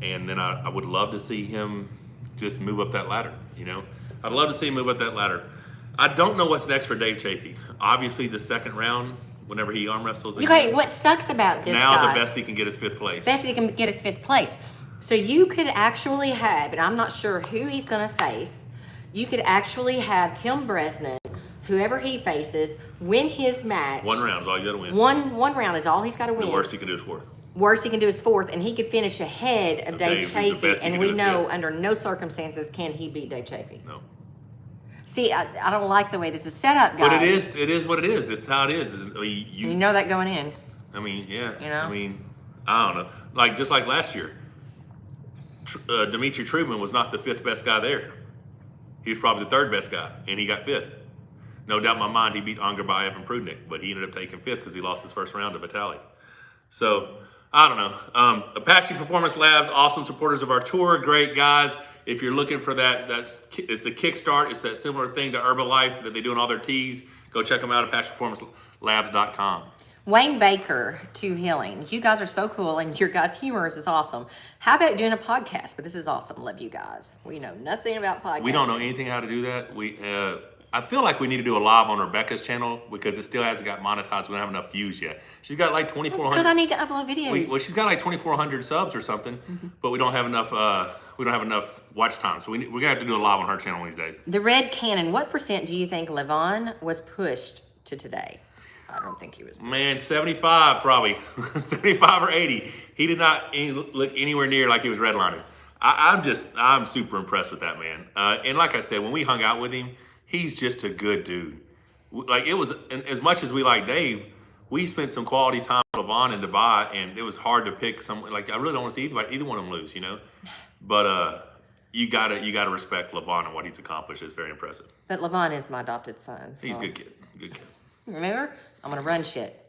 And then I would love to see him just move up that ladder, you know? I'd love to see him move up that ladder. I don't know what's next for Dave Chaffey. Obviously, the second round, whenever he arm wrestles again. Okay, what sucks about this, now guys, the best he can get is 5th place. Best he can get is 5th place. So you could actually have, and I'm not sure who he's going to face, you could actually have Tim Bresnan, whoever he faces, win his match. 1 round is all you got to win. One round is all he's got to win. The worst he can do is 4th. Worst he can do is 4th, and he could finish ahead of Dave Chaffey, and we know under no circumstances can he beat Dave Chaffey. No. See, I don't like the way this is set up, guys. But it is what it is. It's how it is. I mean, you know that going in. I mean, yeah. You know? I mean, I don't know. Like, just like last year, Dimitri Trubin was not the 5th best guy there. He was probably the 3rd best guy, and he got 5th. No doubt in my mind he beat Angerbayev and Prudnik, but he ended up taking 5th because he lost his first round to Vitali. So, I don't know. Apache Performance Labs, awesome supporters of our tour, great guys. If you're looking for that, it's a Kickstart. It's that similar thing to Herbalife that they do in all their teas. Go check them out at ApachePerformanceLabs.com. Wayne Baker, To Healing. You guys are so cool, and your guys' humor is awesome. How about doing a podcast? But this is awesome. Love you guys. We know nothing about podcasts. We don't know anything how to do that. I feel like we need to do a live on Rebecca's channel because it still hasn't got monetized. We don't have enough views yet. She's got like 2,400. Because I need to upload videos. Well, she's got like 2,400 subs or something, but we don't have enough. We don't have enough watch time, so we're gonna have to do a live on her channel these days. The Red Cannon. What % do you think Levon was pushed to today? I don't think he was. Man, 75 probably, 75 or 80. He did not look anywhere near like he was redlining. I'm super impressed with that man. And like I said, when we hung out with him, he's just a good dude. Like it was, as much as we like Dave, we spent some quality time with Lavonne in Dubai, and it was hard to pick some. Like I really don't want to see either one of them lose, you know. But you gotta respect Levon and what he's accomplished. It's very impressive. But Levon is my adopted son. So. He's a good kid. Good kid. Remember, I'm gonna run shit.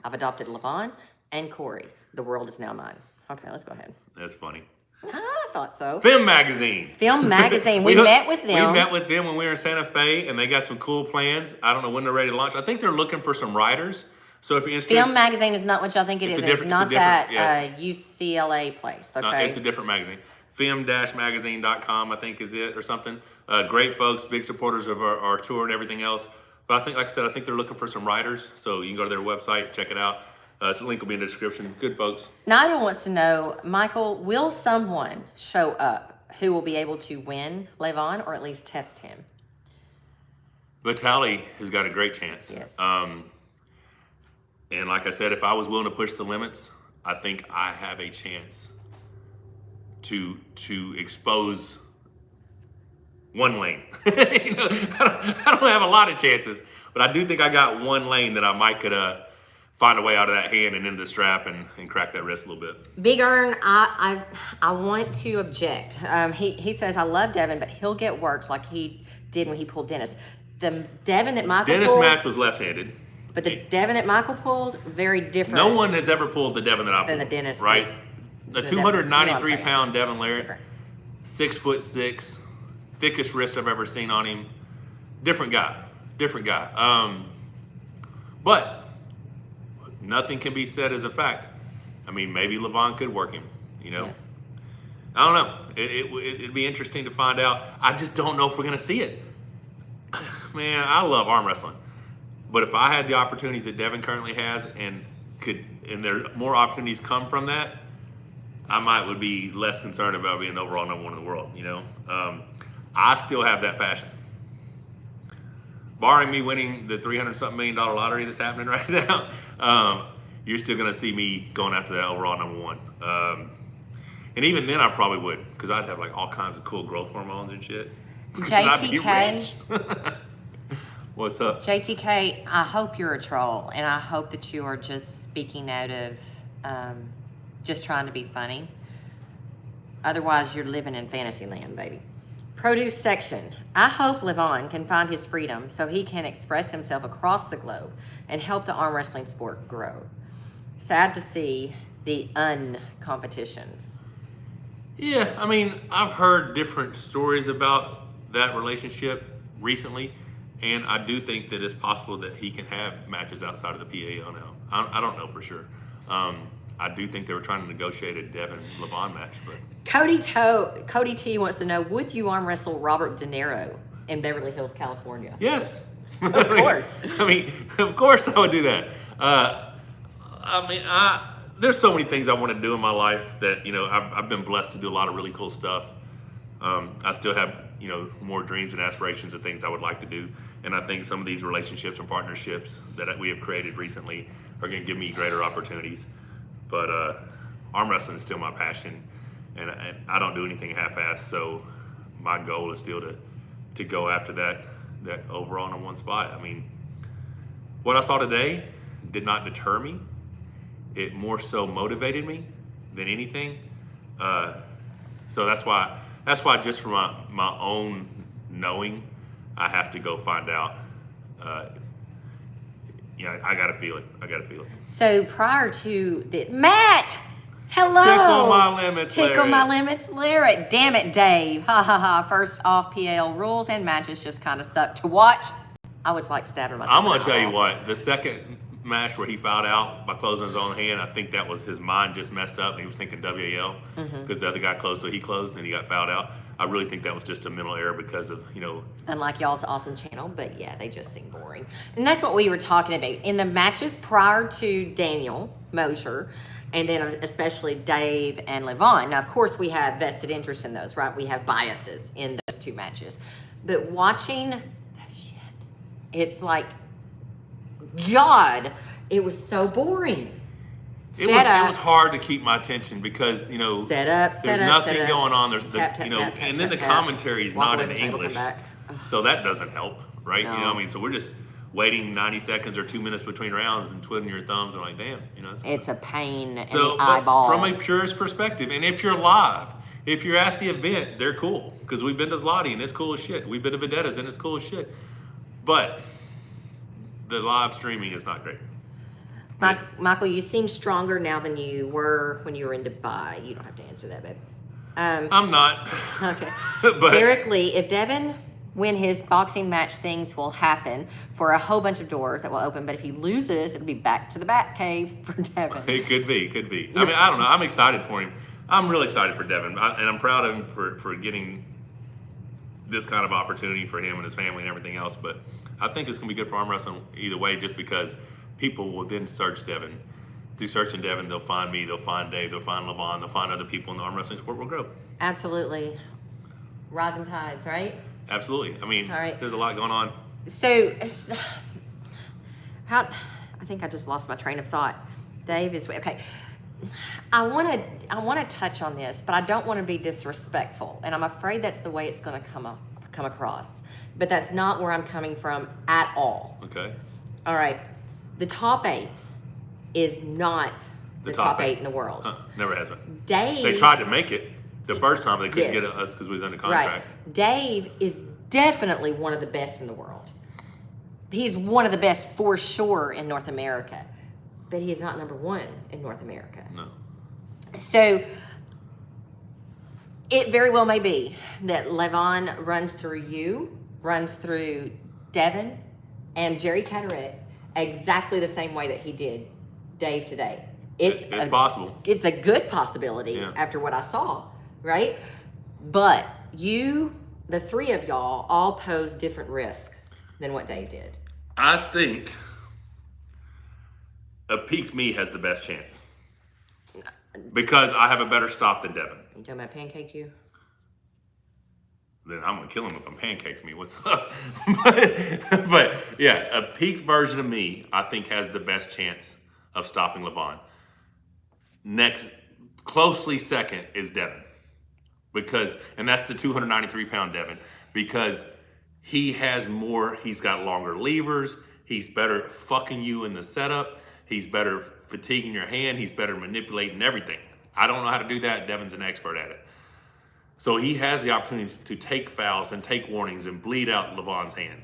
I've adopted Levon and Corey. The world is now mine. Okay, let's go ahead. That's funny. I thought so. Film Magazine. Film Magazine. We met with them. We met with them when we were in Santa Fe, and they got some cool plans. I don't know when they're ready to launch. I think they're looking for some writers. So if you're interested, Film Magazine is not what y'all think it is. It's not that yes. UCLA place. Okay, it's a different magazine. Film-magazine.com, I think, is it or something. Great folks, big supporters of our tour and everything else. But I think, like I said, I think they're looking for some writers. So you can go to their website, check it out. So the link will be in the description. Good folks. Nigel wants to know, Michael, will someone show up who will be able to win Levon or at least test him? Vitali has got a great chance. Yes. And like I said, if I was willing to push the limits, I think I have a chance to expose one lane. You know, I don't have a lot of chances, but I do think I got one lane that I might could find a way out of that hand and into the strap and crack that wrist a little bit. Big Earn, I want to object. He says, I love Devin, but he'll get worked like he did when he pulled Dennis. The Devin that Michael Dennis pulled, match was left-handed. But the Devin that Michael pulled, very different. No one has ever pulled the Devin that I pulled. Than the Dennis. Right? The 293-pound Devin Laird, Different. 6'6", thickest wrist I've ever seen on him. Different guy. But nothing can be said as a fact. I mean, maybe Levon could work him, you know. Yeah. I don't know. It'd be interesting to find out. I just don't know if we're going to see it. Man, I love arm wrestling. But if I had the opportunities that Devin currently has and there more opportunities come from that, I would be less concerned about being overall number one in the world, you know. I still have that passion. Barring me winning the $300-something million lottery that's happening right now, you're still going to see me going after that overall number one. And even then I probably would, because I'd have like all kinds of cool growth hormones and shit. JTK. What's up? JTK, I hope you're a troll, and I hope that you are just speaking out of just trying to be funny. Otherwise, you're living in fantasy land, baby. Produce section. I hope Levon can find his freedom so he can express himself across the globe and help the arm wrestling sport grow. Sad to see the competitions. Yeah, I mean, I've heard different stories about that relationship recently, and I do think that it's possible that he can have matches outside of the PAO now. I don't know for sure. I do think they were trying to negotiate a Devin Levon match, but Cody T wants to know, would you arm wrestle Robert De Niro in Beverly Hills, California? yes, Of course. Of course I would do that. There's so many things I want to do in my life that, you know, I've been blessed to do a lot of really cool stuff. I still have, you know, more dreams and aspirations of things I would like to do. And I think some of these relationships and partnerships that we have created recently are going to give me greater opportunities. But arm wrestling is still my passion, and I don't do anything half-assed. So my goal is still to go after that overall number one spot. I mean, what I saw today did not deter me. It more so motivated me than anything. So that's why just from my own knowing, I have to go find out. I gotta feel it. So prior to the Matt, hello. Tickle my limits, Tickle my limits, Larry. Damn it, Dave. Ha ha ha. First off, PL rules and matches just kind of suck to watch. I was like stabbing myself. I'm gonna tell you what. The second match where he fouled out by closing his own hand, I think that was his mind just messed up and he was thinking WAL because the other guy closed, so he closed and he got fouled out. I really think that was just a mental error because of, Unlike y'all's awesome channel, but yeah, they just seem boring. And that's what we were talking about. In the matches prior to Daniel Mosher, and then especially Dave and Levon. Now, of course, we have vested interest in those, right? We have biases in those two matches. But watching that shit, it's like, God, it was so boring. It was hard to keep my attention because, there's nothing going on. There's and then the commentary is not in English. So that doesn't help, right? No. So we're just waiting 90 seconds or 2 minutes between rounds and twiddling your thumbs and like, damn, it's a pain in the eyeball. From a purist perspective, and if you're live, if you're at the event, they're cool because we've been to Zloty and it's cool as shit. We've been to Vedetta's and it's cool as shit. But the live streaming is not great. Michael, you seem stronger now than you were when you were in Dubai. You don't have to answer that, babe. I'm not. Okay. But Derek Lee, if Devin win his boxing match, things will happen for a whole bunch of doors that will open. But if he loses, it'll be back to the Bat Cave for Devin. It could be. I mean, I don't know. I'm excited for him. I'm really excited for Devin, and I'm proud of him for getting this kind of opportunity for him and his family and everything else. But I think it's going to be good for arm wrestling either way, just because people will then search Devin. Through searching Devin, they'll find me, they'll find Dave, they'll find Lavonne, they'll find other people in the arm wrestling sport will grow. Absolutely. Rising tides, right? Absolutely. I mean, There's a lot going on. So, I think I just lost my train of thought. Dave is, okay. I want to touch on this, but I don't want to be disrespectful. And I'm afraid that's the way it's going to come across. But that's not where I'm coming from at all. Okay. All right. The top 8 is not the top 8 in the world. Never has been. Dave. They tried to make it the first time, but they couldn't get us because we was under contract. Right. Dave is definitely one of the best in the world. He's one of the best for sure in North America, but he is not number 1 in North America. No. So it very well may be that Levon runs through Devin and Jerry Cataract exactly the same way that he did Dave today. It's possible. It's a good possibility after what I saw, right? But the 3 of y'all, all pose different risk than what Dave did. I think a peaked me has the best chance because I have a better stop than Devin. You talking about pancake you? Then I'm gonna kill him if I'm pancaked me. What's up? but yeah, a peaked version of me, I think, has the best chance of stopping Levon. Next, closely second is Devin, and that's the 293-pound Devin, because he has more. He's got longer levers. He's better fucking you in the setup. He's better fatiguing your hand. He's better manipulating everything. I don't know how to do that. Devin's an expert at it. So he has the opportunity to take fouls and take warnings and bleed out Levon's hand.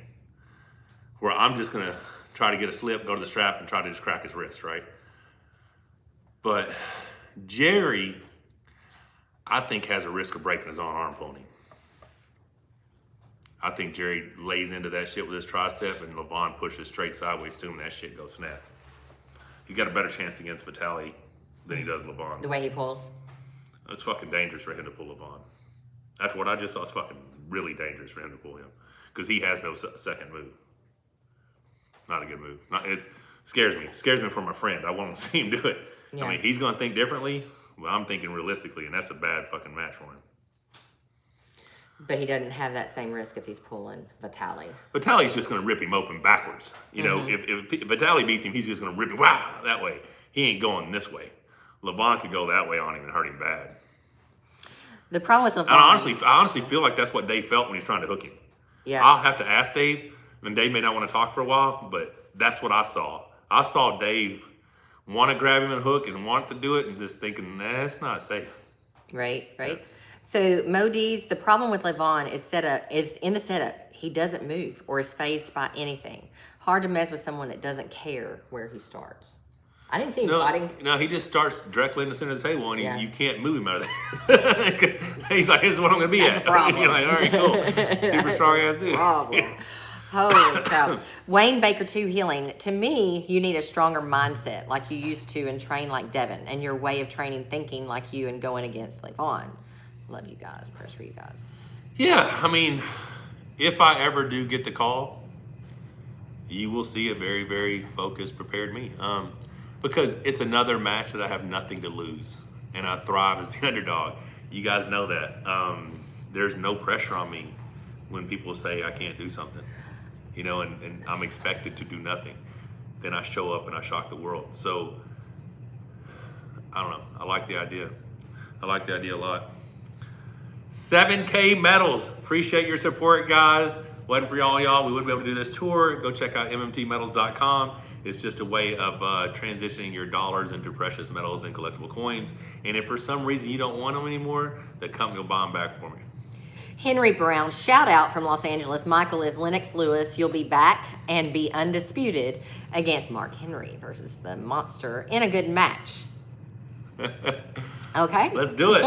Where I'm just going to try to get a slip, go to the strap, and try to just crack his wrist, right? But Jerry, I think, has a risk of breaking his own arm pulling him. I think Jerry lays into that shit with his tricep, and Levon pushes straight sideways to him, and that shit goes snap. He got a better chance against Vitaly than he does Levon. The way he pulls? It's fucking dangerous for him to pull Levon. After what I just saw, it's fucking really dangerous for him to pull him because he has no second move. Not a good move. It scares me. It scares me for my friend. I want to see him do it. Yeah. I mean, he's going to think differently. Well, I'm thinking realistically, and that's a bad fucking match for him. But he doesn't have that same risk if he's pulling Vitaly. Vitaly's just going to rip him open backwards. You know, if Vitaly beats him, he's just going to rip him that way. He ain't going this way. Levon could go that way on him and hurt him bad. The problem with Levon... I honestly feel like that's what Dave felt when he was trying to hook him. Yeah. I'll have to ask Dave, and Dave may not want to talk for a while, but that's what I saw. I saw Dave want to grab him and hook and want to do it and just thinking, nah, it's not safe. Right. So Modi's, the problem with Levon is in the setup. He doesn't move or is phased by anything. Hard to mess with someone that doesn't care where he starts. I didn't see him fighting. No, he just starts directly in the center of the table, and you can't move him out of there. Because he's like, this is what I'm going to be That's at. a problem. You're like, all right, cool. Super strong ass dude. Problem. Holy cow. Wayne Baker 2 Healing. To me, you need a stronger mindset like you used to and train like Devin, and your way of training thinking like you and going against Levon. Love you guys. Prayers for you guys. Yeah, I mean, if I ever do get the call, you will see a very, very focused, prepared me. Because it's another match that I have nothing to lose, and I thrive as the underdog. You guys know that. There's no pressure on me when people say I can't do something, you know, and I'm expected to do nothing. Then I show up and I shock the world. So, I don't know. I like the idea. I like the idea a lot. 7K medals. Appreciate your support, guys. Wasn't for y'all, we wouldn't be able to do this tour. Go check out mmtmetals.com. It's just a way of transitioning your dollars into precious metals and collectible coins. And if for some reason you don't want them anymore, the company will buy them back for me. Henry Brown, shout out from Los Angeles. Michael is Lennox Lewis. You'll be back and be undisputed against Mark Henry versus the Monster in a good match. Okay. Let's do it.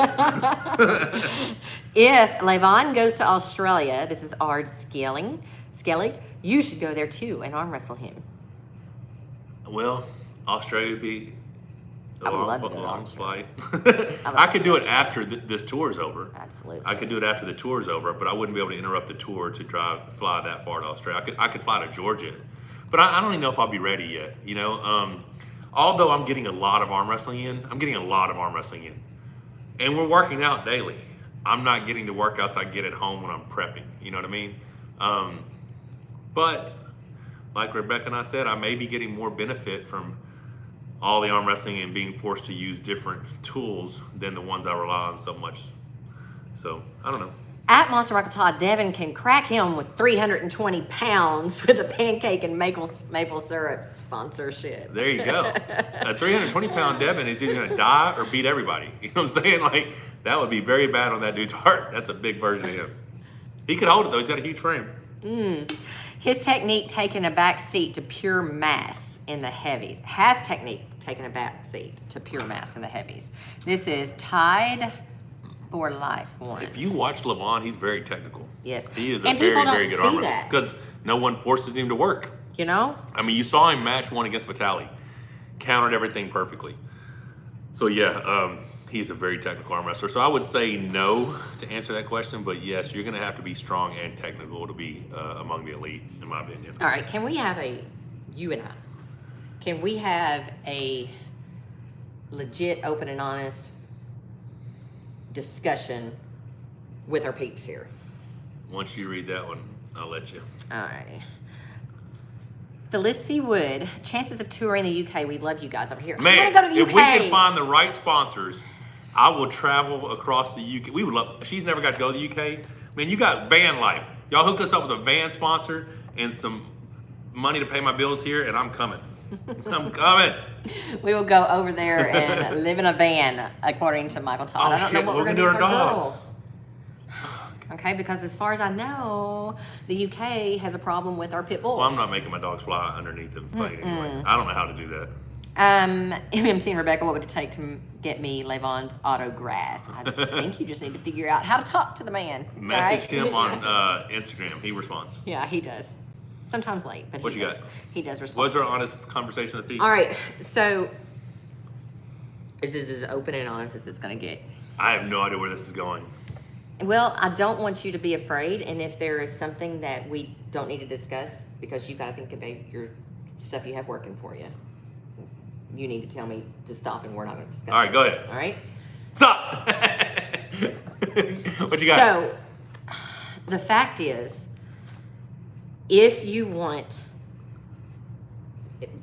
If Levon goes to Australia, this is Ard Skellig, you should go there too and arm wrestle him. Well, Australia would be a long flight. I could do it after this tour is over. Absolutely. I could do it after the tour is over, but I wouldn't be able to interrupt the tour to fly that far to Australia. I could fly to Georgia, but I don't even know if I'll be ready yet. You know, although I'm getting a lot of arm wrestling in, and we're working out daily. I'm not getting the workouts I get at home when I'm prepping. You know what I mean? But like Rebecca and I said, I may be getting more benefit from all the arm wrestling and being forced to use different tools than the ones I rely on so much. So, I don't know. At Monster Michael Todd, Devin can crack him with 320 pounds with a pancake and maple syrup sponsorship. There you go. A 320-pound Devin is either going to die or beat everybody. You know what I'm saying? Like, that would be very bad on that dude's heart. That's a big version of him. He could hold it, though. He's got a huge frame. His technique taking a back seat to pure mass in the heavies. Has technique taken a back seat to pure mass in the heavies. This is Tied for Life 1. If you watch Levon, he's very technical. Yes. He is a very, very good arm wrestler. Because no one forces him to work. You know? I mean, you saw him match one against Vitali. Countered everything perfectly. So, yeah, he's a very technical arm wrestler. So I would say no to answer that question. But, yes, you're going to have to be strong and technical to be among the elite, in my opinion. All right. Can we have you and I, can we have a legit, open, and honest discussion with our peeps here? Once you read that one, I'll let you. All righty. Felicity Wood, chances of touring the UK. We love you guys over here. Man, I want to go to the UK. If we can find the right sponsors, I will travel across the UK. We would love. She's never got to go to the UK. Man, you got van life. Y'all hook us up with a van sponsor and some money to pay my bills here, and I'm coming. I'm coming. We will go over there and live in a van, according to Michael Todd. I don't know what we're going to do with our girls. Okay, because as far as I know, the UK has a problem with our pit bulls. Well, I'm not making my dogs fly underneath the plane anyway. I don't know how to do that. MMT and Rebecca, what would it take to get me Levon's autograph? I think you just need to figure out how to talk to the man. Message him on Instagram. He responds. Yeah, he does. Sometimes late, but he does. He does respond. What's our honest conversation with Pete? All right, so this is as open and honest as it's going to get. I have no idea where this is going. Well, I don't want you to be afraid, and if there is something that we don't need to discuss, because you got to think about your stuff you have working for you, you need to tell me to stop, and we're not going to discuss. All right, go ahead. All right? Stop! What you got? So, the fact is, if you want,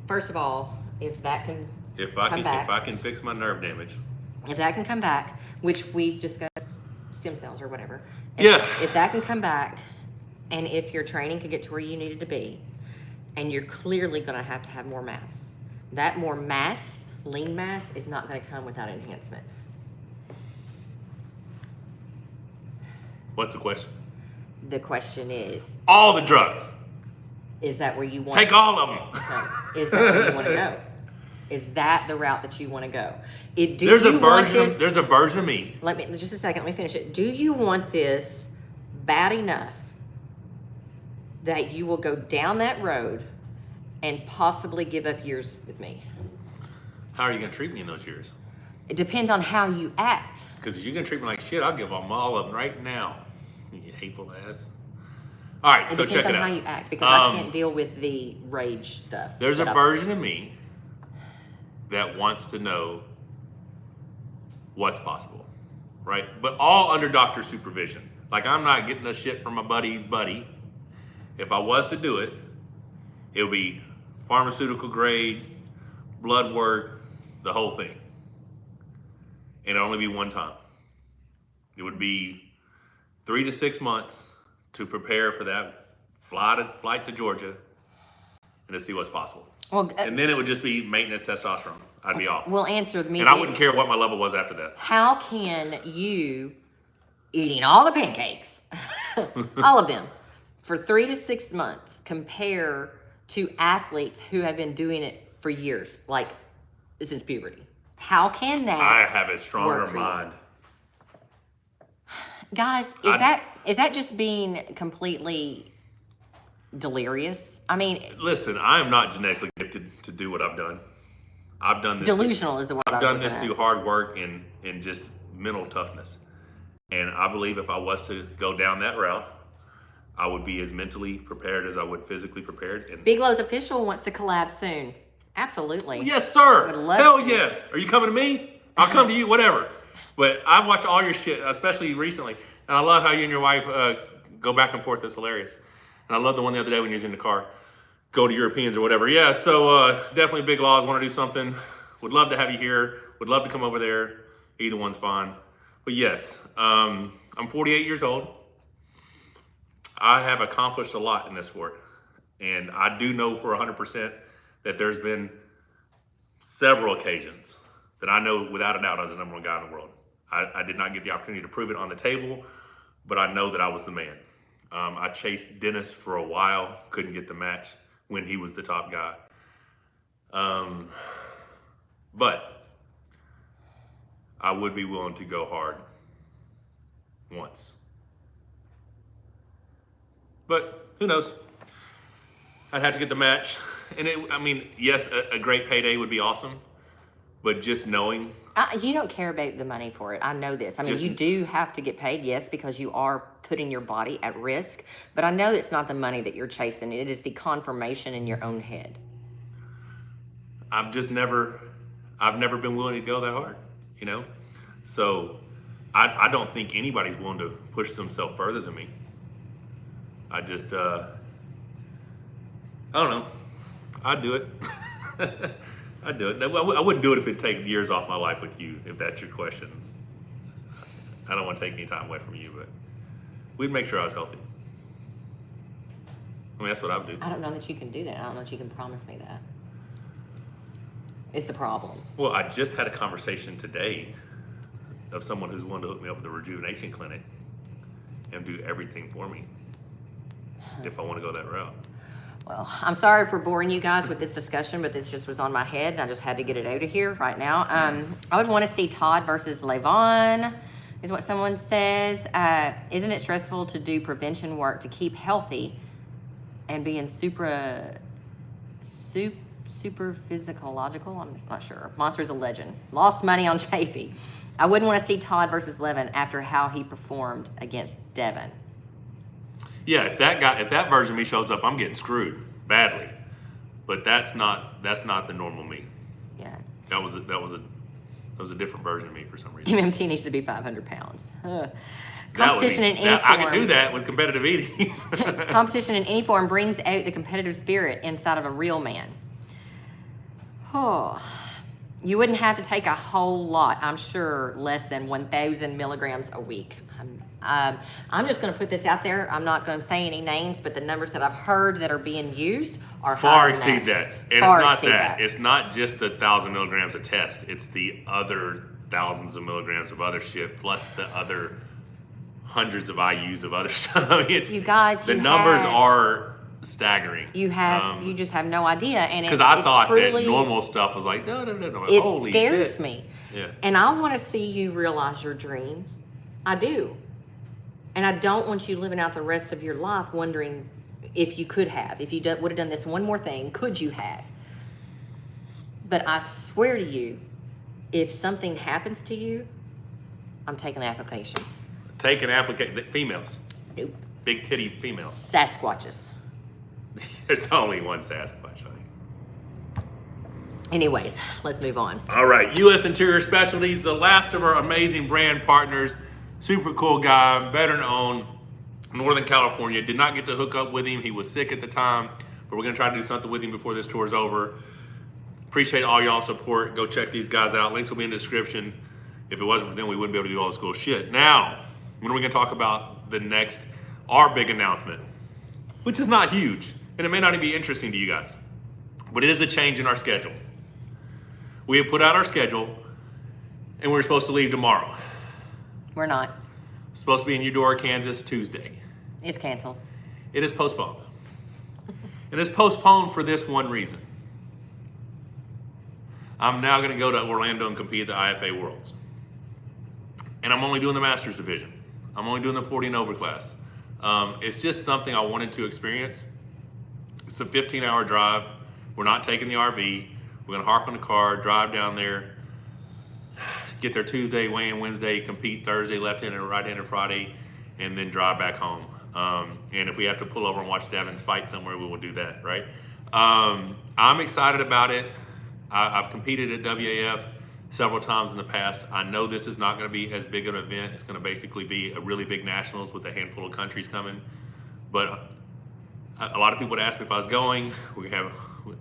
first of all, if that can If I can fix my nerve damage. If that can come back, which we've discussed, stem cells or whatever. If that can come back, and if your training can get to where you needed to be, and you're clearly going to have more mass, that more mass, lean mass, is not going to come without enhancement. What's the question? The question is, all the drugs. Is that where you want Take all of them. Okay. Is that where you want to go? Is that the route that you want to go? There's a version of me. Let me just a second. Let me finish it. Do you want this bad enough that you will go down that road and possibly give up years with me? How are you going to treat me in those years? It depends on how you act. Because if you're going to treat me like shit, I'll give them all of them right now. You hateful ass. All right, so check it out. It depends on how you act, because I can't deal with the rage stuff. There's a version of me that wants to know what's possible, right? But all under doctor supervision. Like, I'm not getting the shit from my buddy's buddy. If I was to do it, it would be pharmaceutical grade, blood work, the whole thing. And it'd only be one time. It would be 3 to 6 months to prepare for that flight to Georgia and to see what's possible. Well, and then it would just be maintenance testosterone. I'd be off. Well, answer me. And I wouldn't care what my level was after that. How can you, eating all the pancakes, all of them, for 3 to 6 months, compare to athletes who have been doing it for years, like since puberty? How can that? I have a stronger mind. Guys, is that just being completely delirious? I mean, listen, I am not genetically gifted to do what I've done. I've done this. Delusional is the word. I've done this through hard work and just mental toughness. And I believe if I was to go down that route, I would be as mentally prepared as I would physically prepared. And Big Low's official wants to collab soon. Absolutely. Yes, sir. Would love Hell to. yes. Are you coming to me? I'll come to you, whatever. But I've watched all your shit, especially recently. And I love how you and your wife go back and forth. It's hilarious. And I love the one the other day when you was in the car. Go to Europeans or whatever. Yeah, so definitely Big Laws. Want to do something. Would love to have you here. Would love to come over there. Either one's fine. But yes, I'm 48 years old. I have accomplished a lot in this sport. And I do know for 100% that there's been several occasions that I know without a doubt I was the number one guy in the world. I did not get the opportunity to prove it on the table, but I know that I was the man. I chased Dennis for a while, couldn't get the match when he was the top guy. But I would be willing to go hard once. But who knows? I'd have to get the match. And yes, a great payday would be awesome. But just knowing. You don't care about the money for it. I know this. I mean, you do have to get paid, yes, because you are putting your body at risk. But I know it's not the money that you're chasing. It is the confirmation in your own head. I've never been willing to go that hard, you know? So I don't think anybody's willing to push themselves further than me. I don't know. I'd do it. I'd do it. I wouldn't do it if it'd take years off my life with you, if that's your question. I don't want to take any time away from you, but we'd make sure I was healthy. I mean, that's what I would do. I don't know that you can do that. I don't know that you can promise me that. It's the problem. Well, I just had a conversation today of someone who's willing to hook me up with a rejuvenation clinic and do everything for me if I want to go that route. Well, I'm sorry for boring you guys with this discussion, but this just was on my head, and I just had to get it out of here right now. I would want to see Todd versus Levon, is what someone says. Isn't it stressful to do prevention work to keep healthy and being super physiological? I'm not sure. Monster's a legend. Lost money on Chaffey. I wouldn't want to see Todd versus Levon after how he performed against Devin. Yeah, if that version of me shows up, I'm getting screwed badly. But that's not the normal me. Yeah. That was a different version of me for some reason. MMT needs to be 500 pounds. Competition in any form. I can do that with competitive eating. Competition in any form brings out the competitive spirit inside of a real man. Oh, you wouldn't have to take a whole lot. I'm sure less than 1,000 milligrams a week. I'm just going to put this out there. I'm not going to say any names, but the numbers that I've heard that are being used are far exceed that. And far it's not exceed that. It's not just the 1,000 milligrams of test. It's the other thousands of milligrams of other shit plus the other hundreds of IUs of other stuff. I mean, You guys, the you numbers had- are staggering. You have, you just have no idea, and because I thought truly, that normal stuff was like, no. It Holy scares shit. me. Yeah. And I want to see you realize your dreams. I do. And I don't want you living out the rest of your life wondering if you could have, if you would have done this one more thing, could you have? But I swear to you, if something happens to you, I'm taking applications. Taking females. Nope. Big titty females. Sasquatches. There's only one Sasquatch, honey. Anyways, let's move on. All right, U.S. Interior Specialties, the last of our amazing brand partners. Super cool guy, veteran owned, Northern California. Did not get to hook up with him. He was sick at the time, but we're going to try to do something with him before this tour is over. Appreciate all y'all support. Go check these guys out. Links will be in the description. If it wasn't for them, we wouldn't be able to do all this cool shit. Now, when are we going to talk about our big announcement, which is not huge, and it may not even be interesting to you guys, but it is a change in our schedule. We have put out our schedule, and we're supposed to leave tomorrow. We're not. Supposed to be in Eudora, Kansas, Tuesday. It's canceled. It is postponed. It is postponed for this one reason. I'm now going to go to Orlando and compete at the IFA Worlds. And I'm only doing the Masters division. I'm only doing the 40 and over class. It's just something I wanted to experience. It's a 15-hour drive. We're not taking the RV. We're going to harp on the car, drive down there, get there Tuesday, weigh in Wednesday, compete Thursday, left-handed and right-handed Friday, and then drive back home. And if we have to pull over and watch Devon's fight somewhere, we will do that, right? I'm excited about it. I've competed at WAF several times in the past. I know this is not going to be as big of an event. It's going to basically be a really big nationals with a handful of countries coming. But a lot of people would ask me if I was going. We have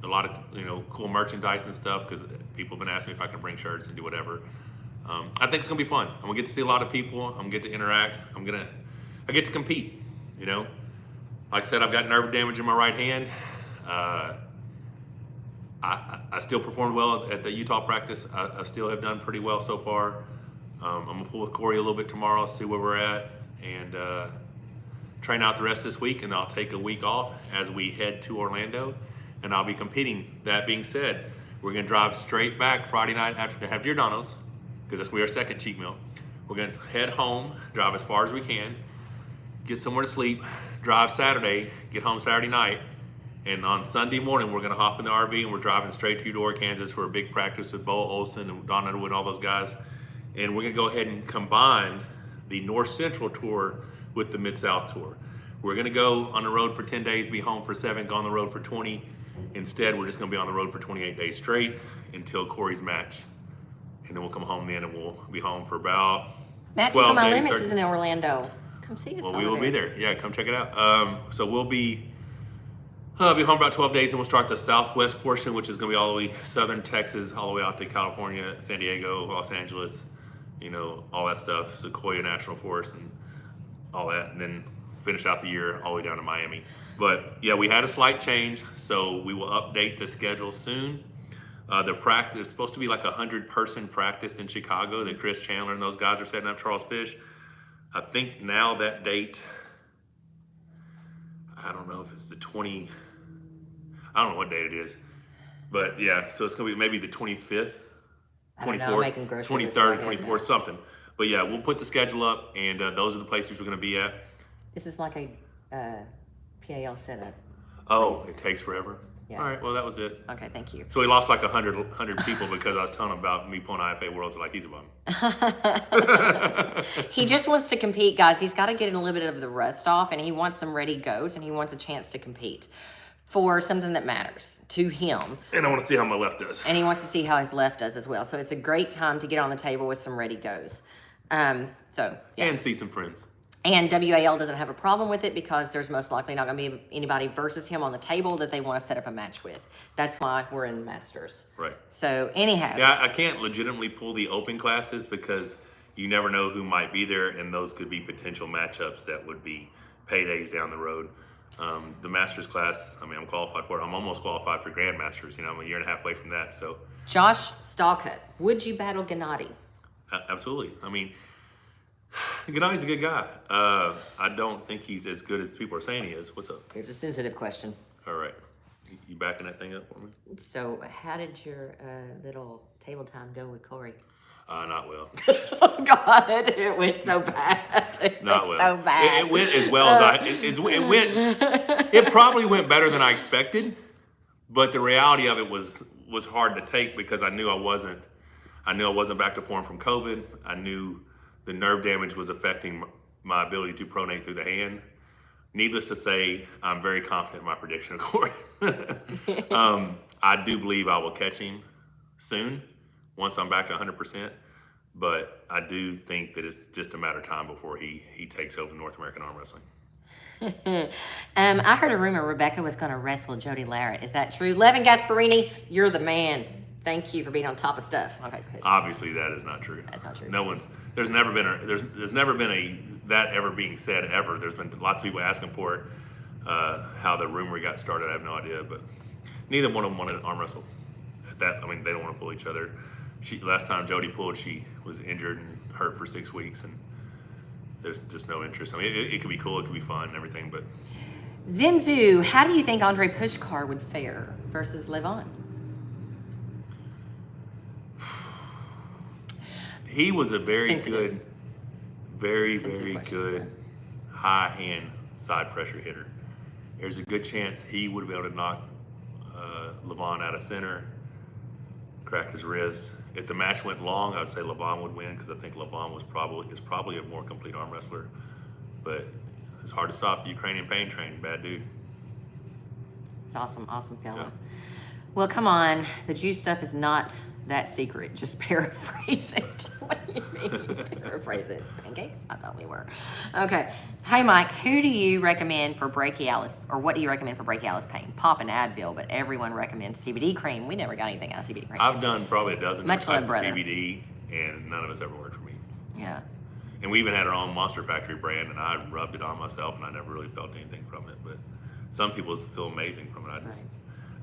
a lot of cool merchandise and stuff because people have been asking me if I can bring shirts and do whatever. I think it's gonna be fun. I'm gonna get to see a lot of people. I'm gonna get to interact. I get to compete. Like I said, I've got nerve damage in my right hand. I still performed well at the Utah practice. I still have done pretty well so far. I'm gonna pull with Corey a little bit tomorrow, see where we're at, and train out the rest of this week, and I'll take a week off as we head to Orlando, and I'll be competing. That being said, we're gonna drive straight back Friday night after we have Giordano's, because that's gonna be our second cheat meal. We're gonna head home, drive as far as we can, get somewhere to sleep, drive Saturday, get home Saturday night, and on Sunday morning, we're gonna hop in the RV and we're driving straight to Eudora, Kansas for a big practice with Bo Olsen and Don Underwood and all those guys. And we're gonna go ahead and combine the North Central tour with the Mid-South tour. We're gonna go on the road for 10 days, be home for 7, go on the road for 20. Instead, we're just gonna be on the road for 28 days straight until Corey's match. And then we'll come home then and we'll be home for about Matt 12 Tickle My days, Limits 30. is in Orlando. Come see us. Well, we will be there. Yeah, come check it out. So we'll be home about 12 days, and we'll start the southwest portion, which is going to be all the way southern Texas, all the way out to California, San Diego, Los Angeles, all that stuff, Sequoia National Forest, and all that, and then finish out the year all the way down to Miami. But yeah, we had a slight change, so we will update the schedule soon. The practice is supposed to be like 100-person practice in Chicago that Chris Chandler and those guys are setting up, Charles Fish. I think now that date, I don't know if it's the 20, I don't know what date it is, but yeah, so it's gonna be maybe the 25th, 24th, 23rd, 24th, something. But yeah, we'll put the schedule up, and those are the places we're gonna be at. This is like a PAL setup. Oh, it takes forever? Yeah. All right, well, that was it. Okay, thank you. So we lost like 100 people because I was telling them about me pulling IFA Worlds, like he's a bum. He just wants to compete, guys. He's got to get a little bit of the rust off, and he wants some ready goes, and he wants a chance to compete for something that matters to him. And I want to see how my left does. And he wants to see how his left does as well. So it's a great time to get on the table with some ready goes. Yeah. And see some friends. And WAL doesn't have a problem with it because there's most likely not going to be anybody versus him on the table that they want to set up a match with. That's why we're in Masters. Right. So anyhow. Yeah, I can't legitimately pull the open classes because you never know who might be there, and those could be potential matchups that would be paydays down the road. The Masters class, I'm qualified for it. I'm almost qualified for Grandmasters. I'm a year and a half away from that. So. Josh Stalcutt, would you battle Gennady? Absolutely. Gennadi's a good guy. I don't think he's as good as people are saying he is. What's up? Here's a sensitive question. All right. You backing that thing up for me? So, how did your little table time go with Corey? Not well. Oh God, it went so bad. It Not went well. so bad. It went as well as it went. It probably went better than I expected, but the reality of it was hard to take because I knew I wasn't back to form from COVID. I knew the nerve damage was affecting my ability to pronate through the hand. Needless to say, I'm very confident in my prediction of Corey. I do believe I will catch him soon, once I'm back to 100%. But I do think that it's just a matter of time before he takes over North American arm wrestling. I heard a rumor Rebecca was going to wrestle Jody Larrett. Is that true? Levon Gasparini, you're the man. Thank you for being on top of stuff. Okay, go ahead. Obviously, that is not true. That's not true. There's never been that ever being said ever. There's been lots of people asking for it. How the rumor got started, I have no idea. But neither one of them wanted to arm wrestle. They don't want to pull each other. Last time Jody pulled, she was injured and hurt for 6 weeks, and there's just no interest. It could be cool, it could be fun and everything, but. Zinzu, how do you think Andre Pushkar would fare versus Levon? He was a very Sensitive. good, very Sensitive good question. high hand side pressure hitter. There's a good chance he would be able to knock Levon out of center, crack his wrist. If the match went long, I would say Levon would win because I think Levon is probably a more complete arm wrestler. But it's hard to stop the Ukrainian pain train. Bad dude. It's awesome fella. Yeah. Well, come on. The Jew stuff is not that secret. Just paraphrase it. What do you mean? Paraphrase it. Pancakes? I thought we were. Okay. Hey, Mike, who do you recommend for brachialis, or what do you recommend for brachialis pain? Pop and Advil, but everyone recommends CBD cream. We never got anything out of CBD cream. I've done probably a dozen Much types love, of brother. CBD, and none of it's ever worked for me. Yeah. And we even had our own Monster Factory brand, and I rubbed it on myself, and I never really felt anything from it. But some people feel amazing from it.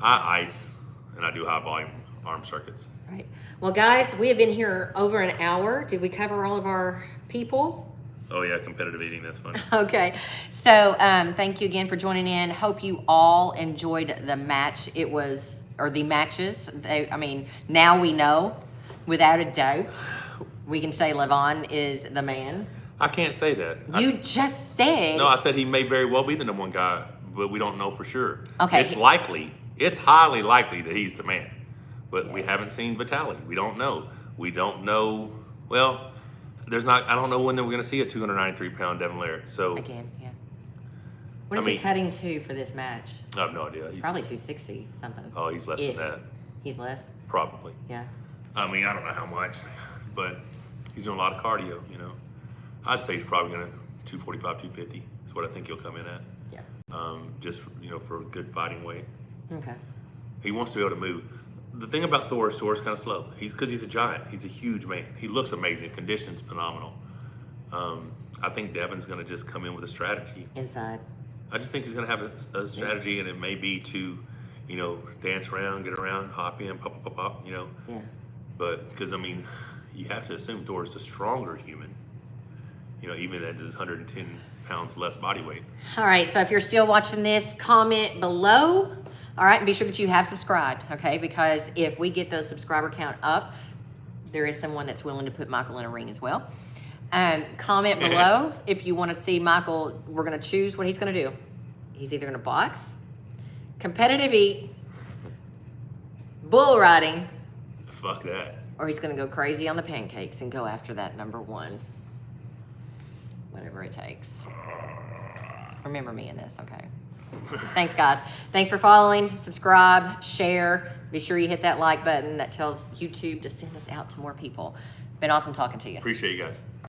I ice, and I do high volume arm circuits. Right. Well, guys, we have been here over an hour. Did we cover all of our people? Oh yeah, competitive eating, that's funny. Okay. So thank you again for joining in. Hope you all enjoyed the match. The matches. Now we know, without a doubt, we can say Levon is the man. I can't say that. You just said. No, I said he may very well be the number one guy, but we don't know for sure. Okay. It's highly likely that he's the man. But we Yes. haven't seen Vitali. We don't know. Well, I don't know when we're going to see a 293-pound Devin Larrett. So Again, yeah. What is he cutting to for this match? I have no idea. It's probably 260 something. Oh, he's less than that. He's less? Probably. Yeah. I don't know how much, but he's doing a lot of cardio, I'd say he's probably going to 245, 250 is what I think he'll come in at. Yeah. Just, for a good fighting weight. Okay. He wants to be able to move. The thing about Thor's kind of slow. Because he's a giant. He's a huge man. He looks amazing. Condition's phenomenal. I think Devin's going to just come in with a strategy. Inside. I just think he's going to have a strategy, and it may be to, dance around, get around, hop in, pop, Yeah. But, because, you have to assume Thor's the stronger human, even at his 110 pounds less body weight. All right, so if you're still watching this, comment below. All right, and be sure that you have subscribed, okay? Because if we get those subscriber count up, there is someone that's willing to put Michael in a ring as well. Comment below if you want to see Michael. We're going to choose what he's going to do. He's either going to box, competitive eat, bull riding. Fuck that. Or he's going to go crazy on the pancakes and go after that number one. Whatever it takes. Remember me in this, okay? Thanks, guys. Thanks for following. Subscribe, share. Be sure you hit that like button that tells YouTube to send us out to more people. Been awesome talking to you. Appreciate you guys.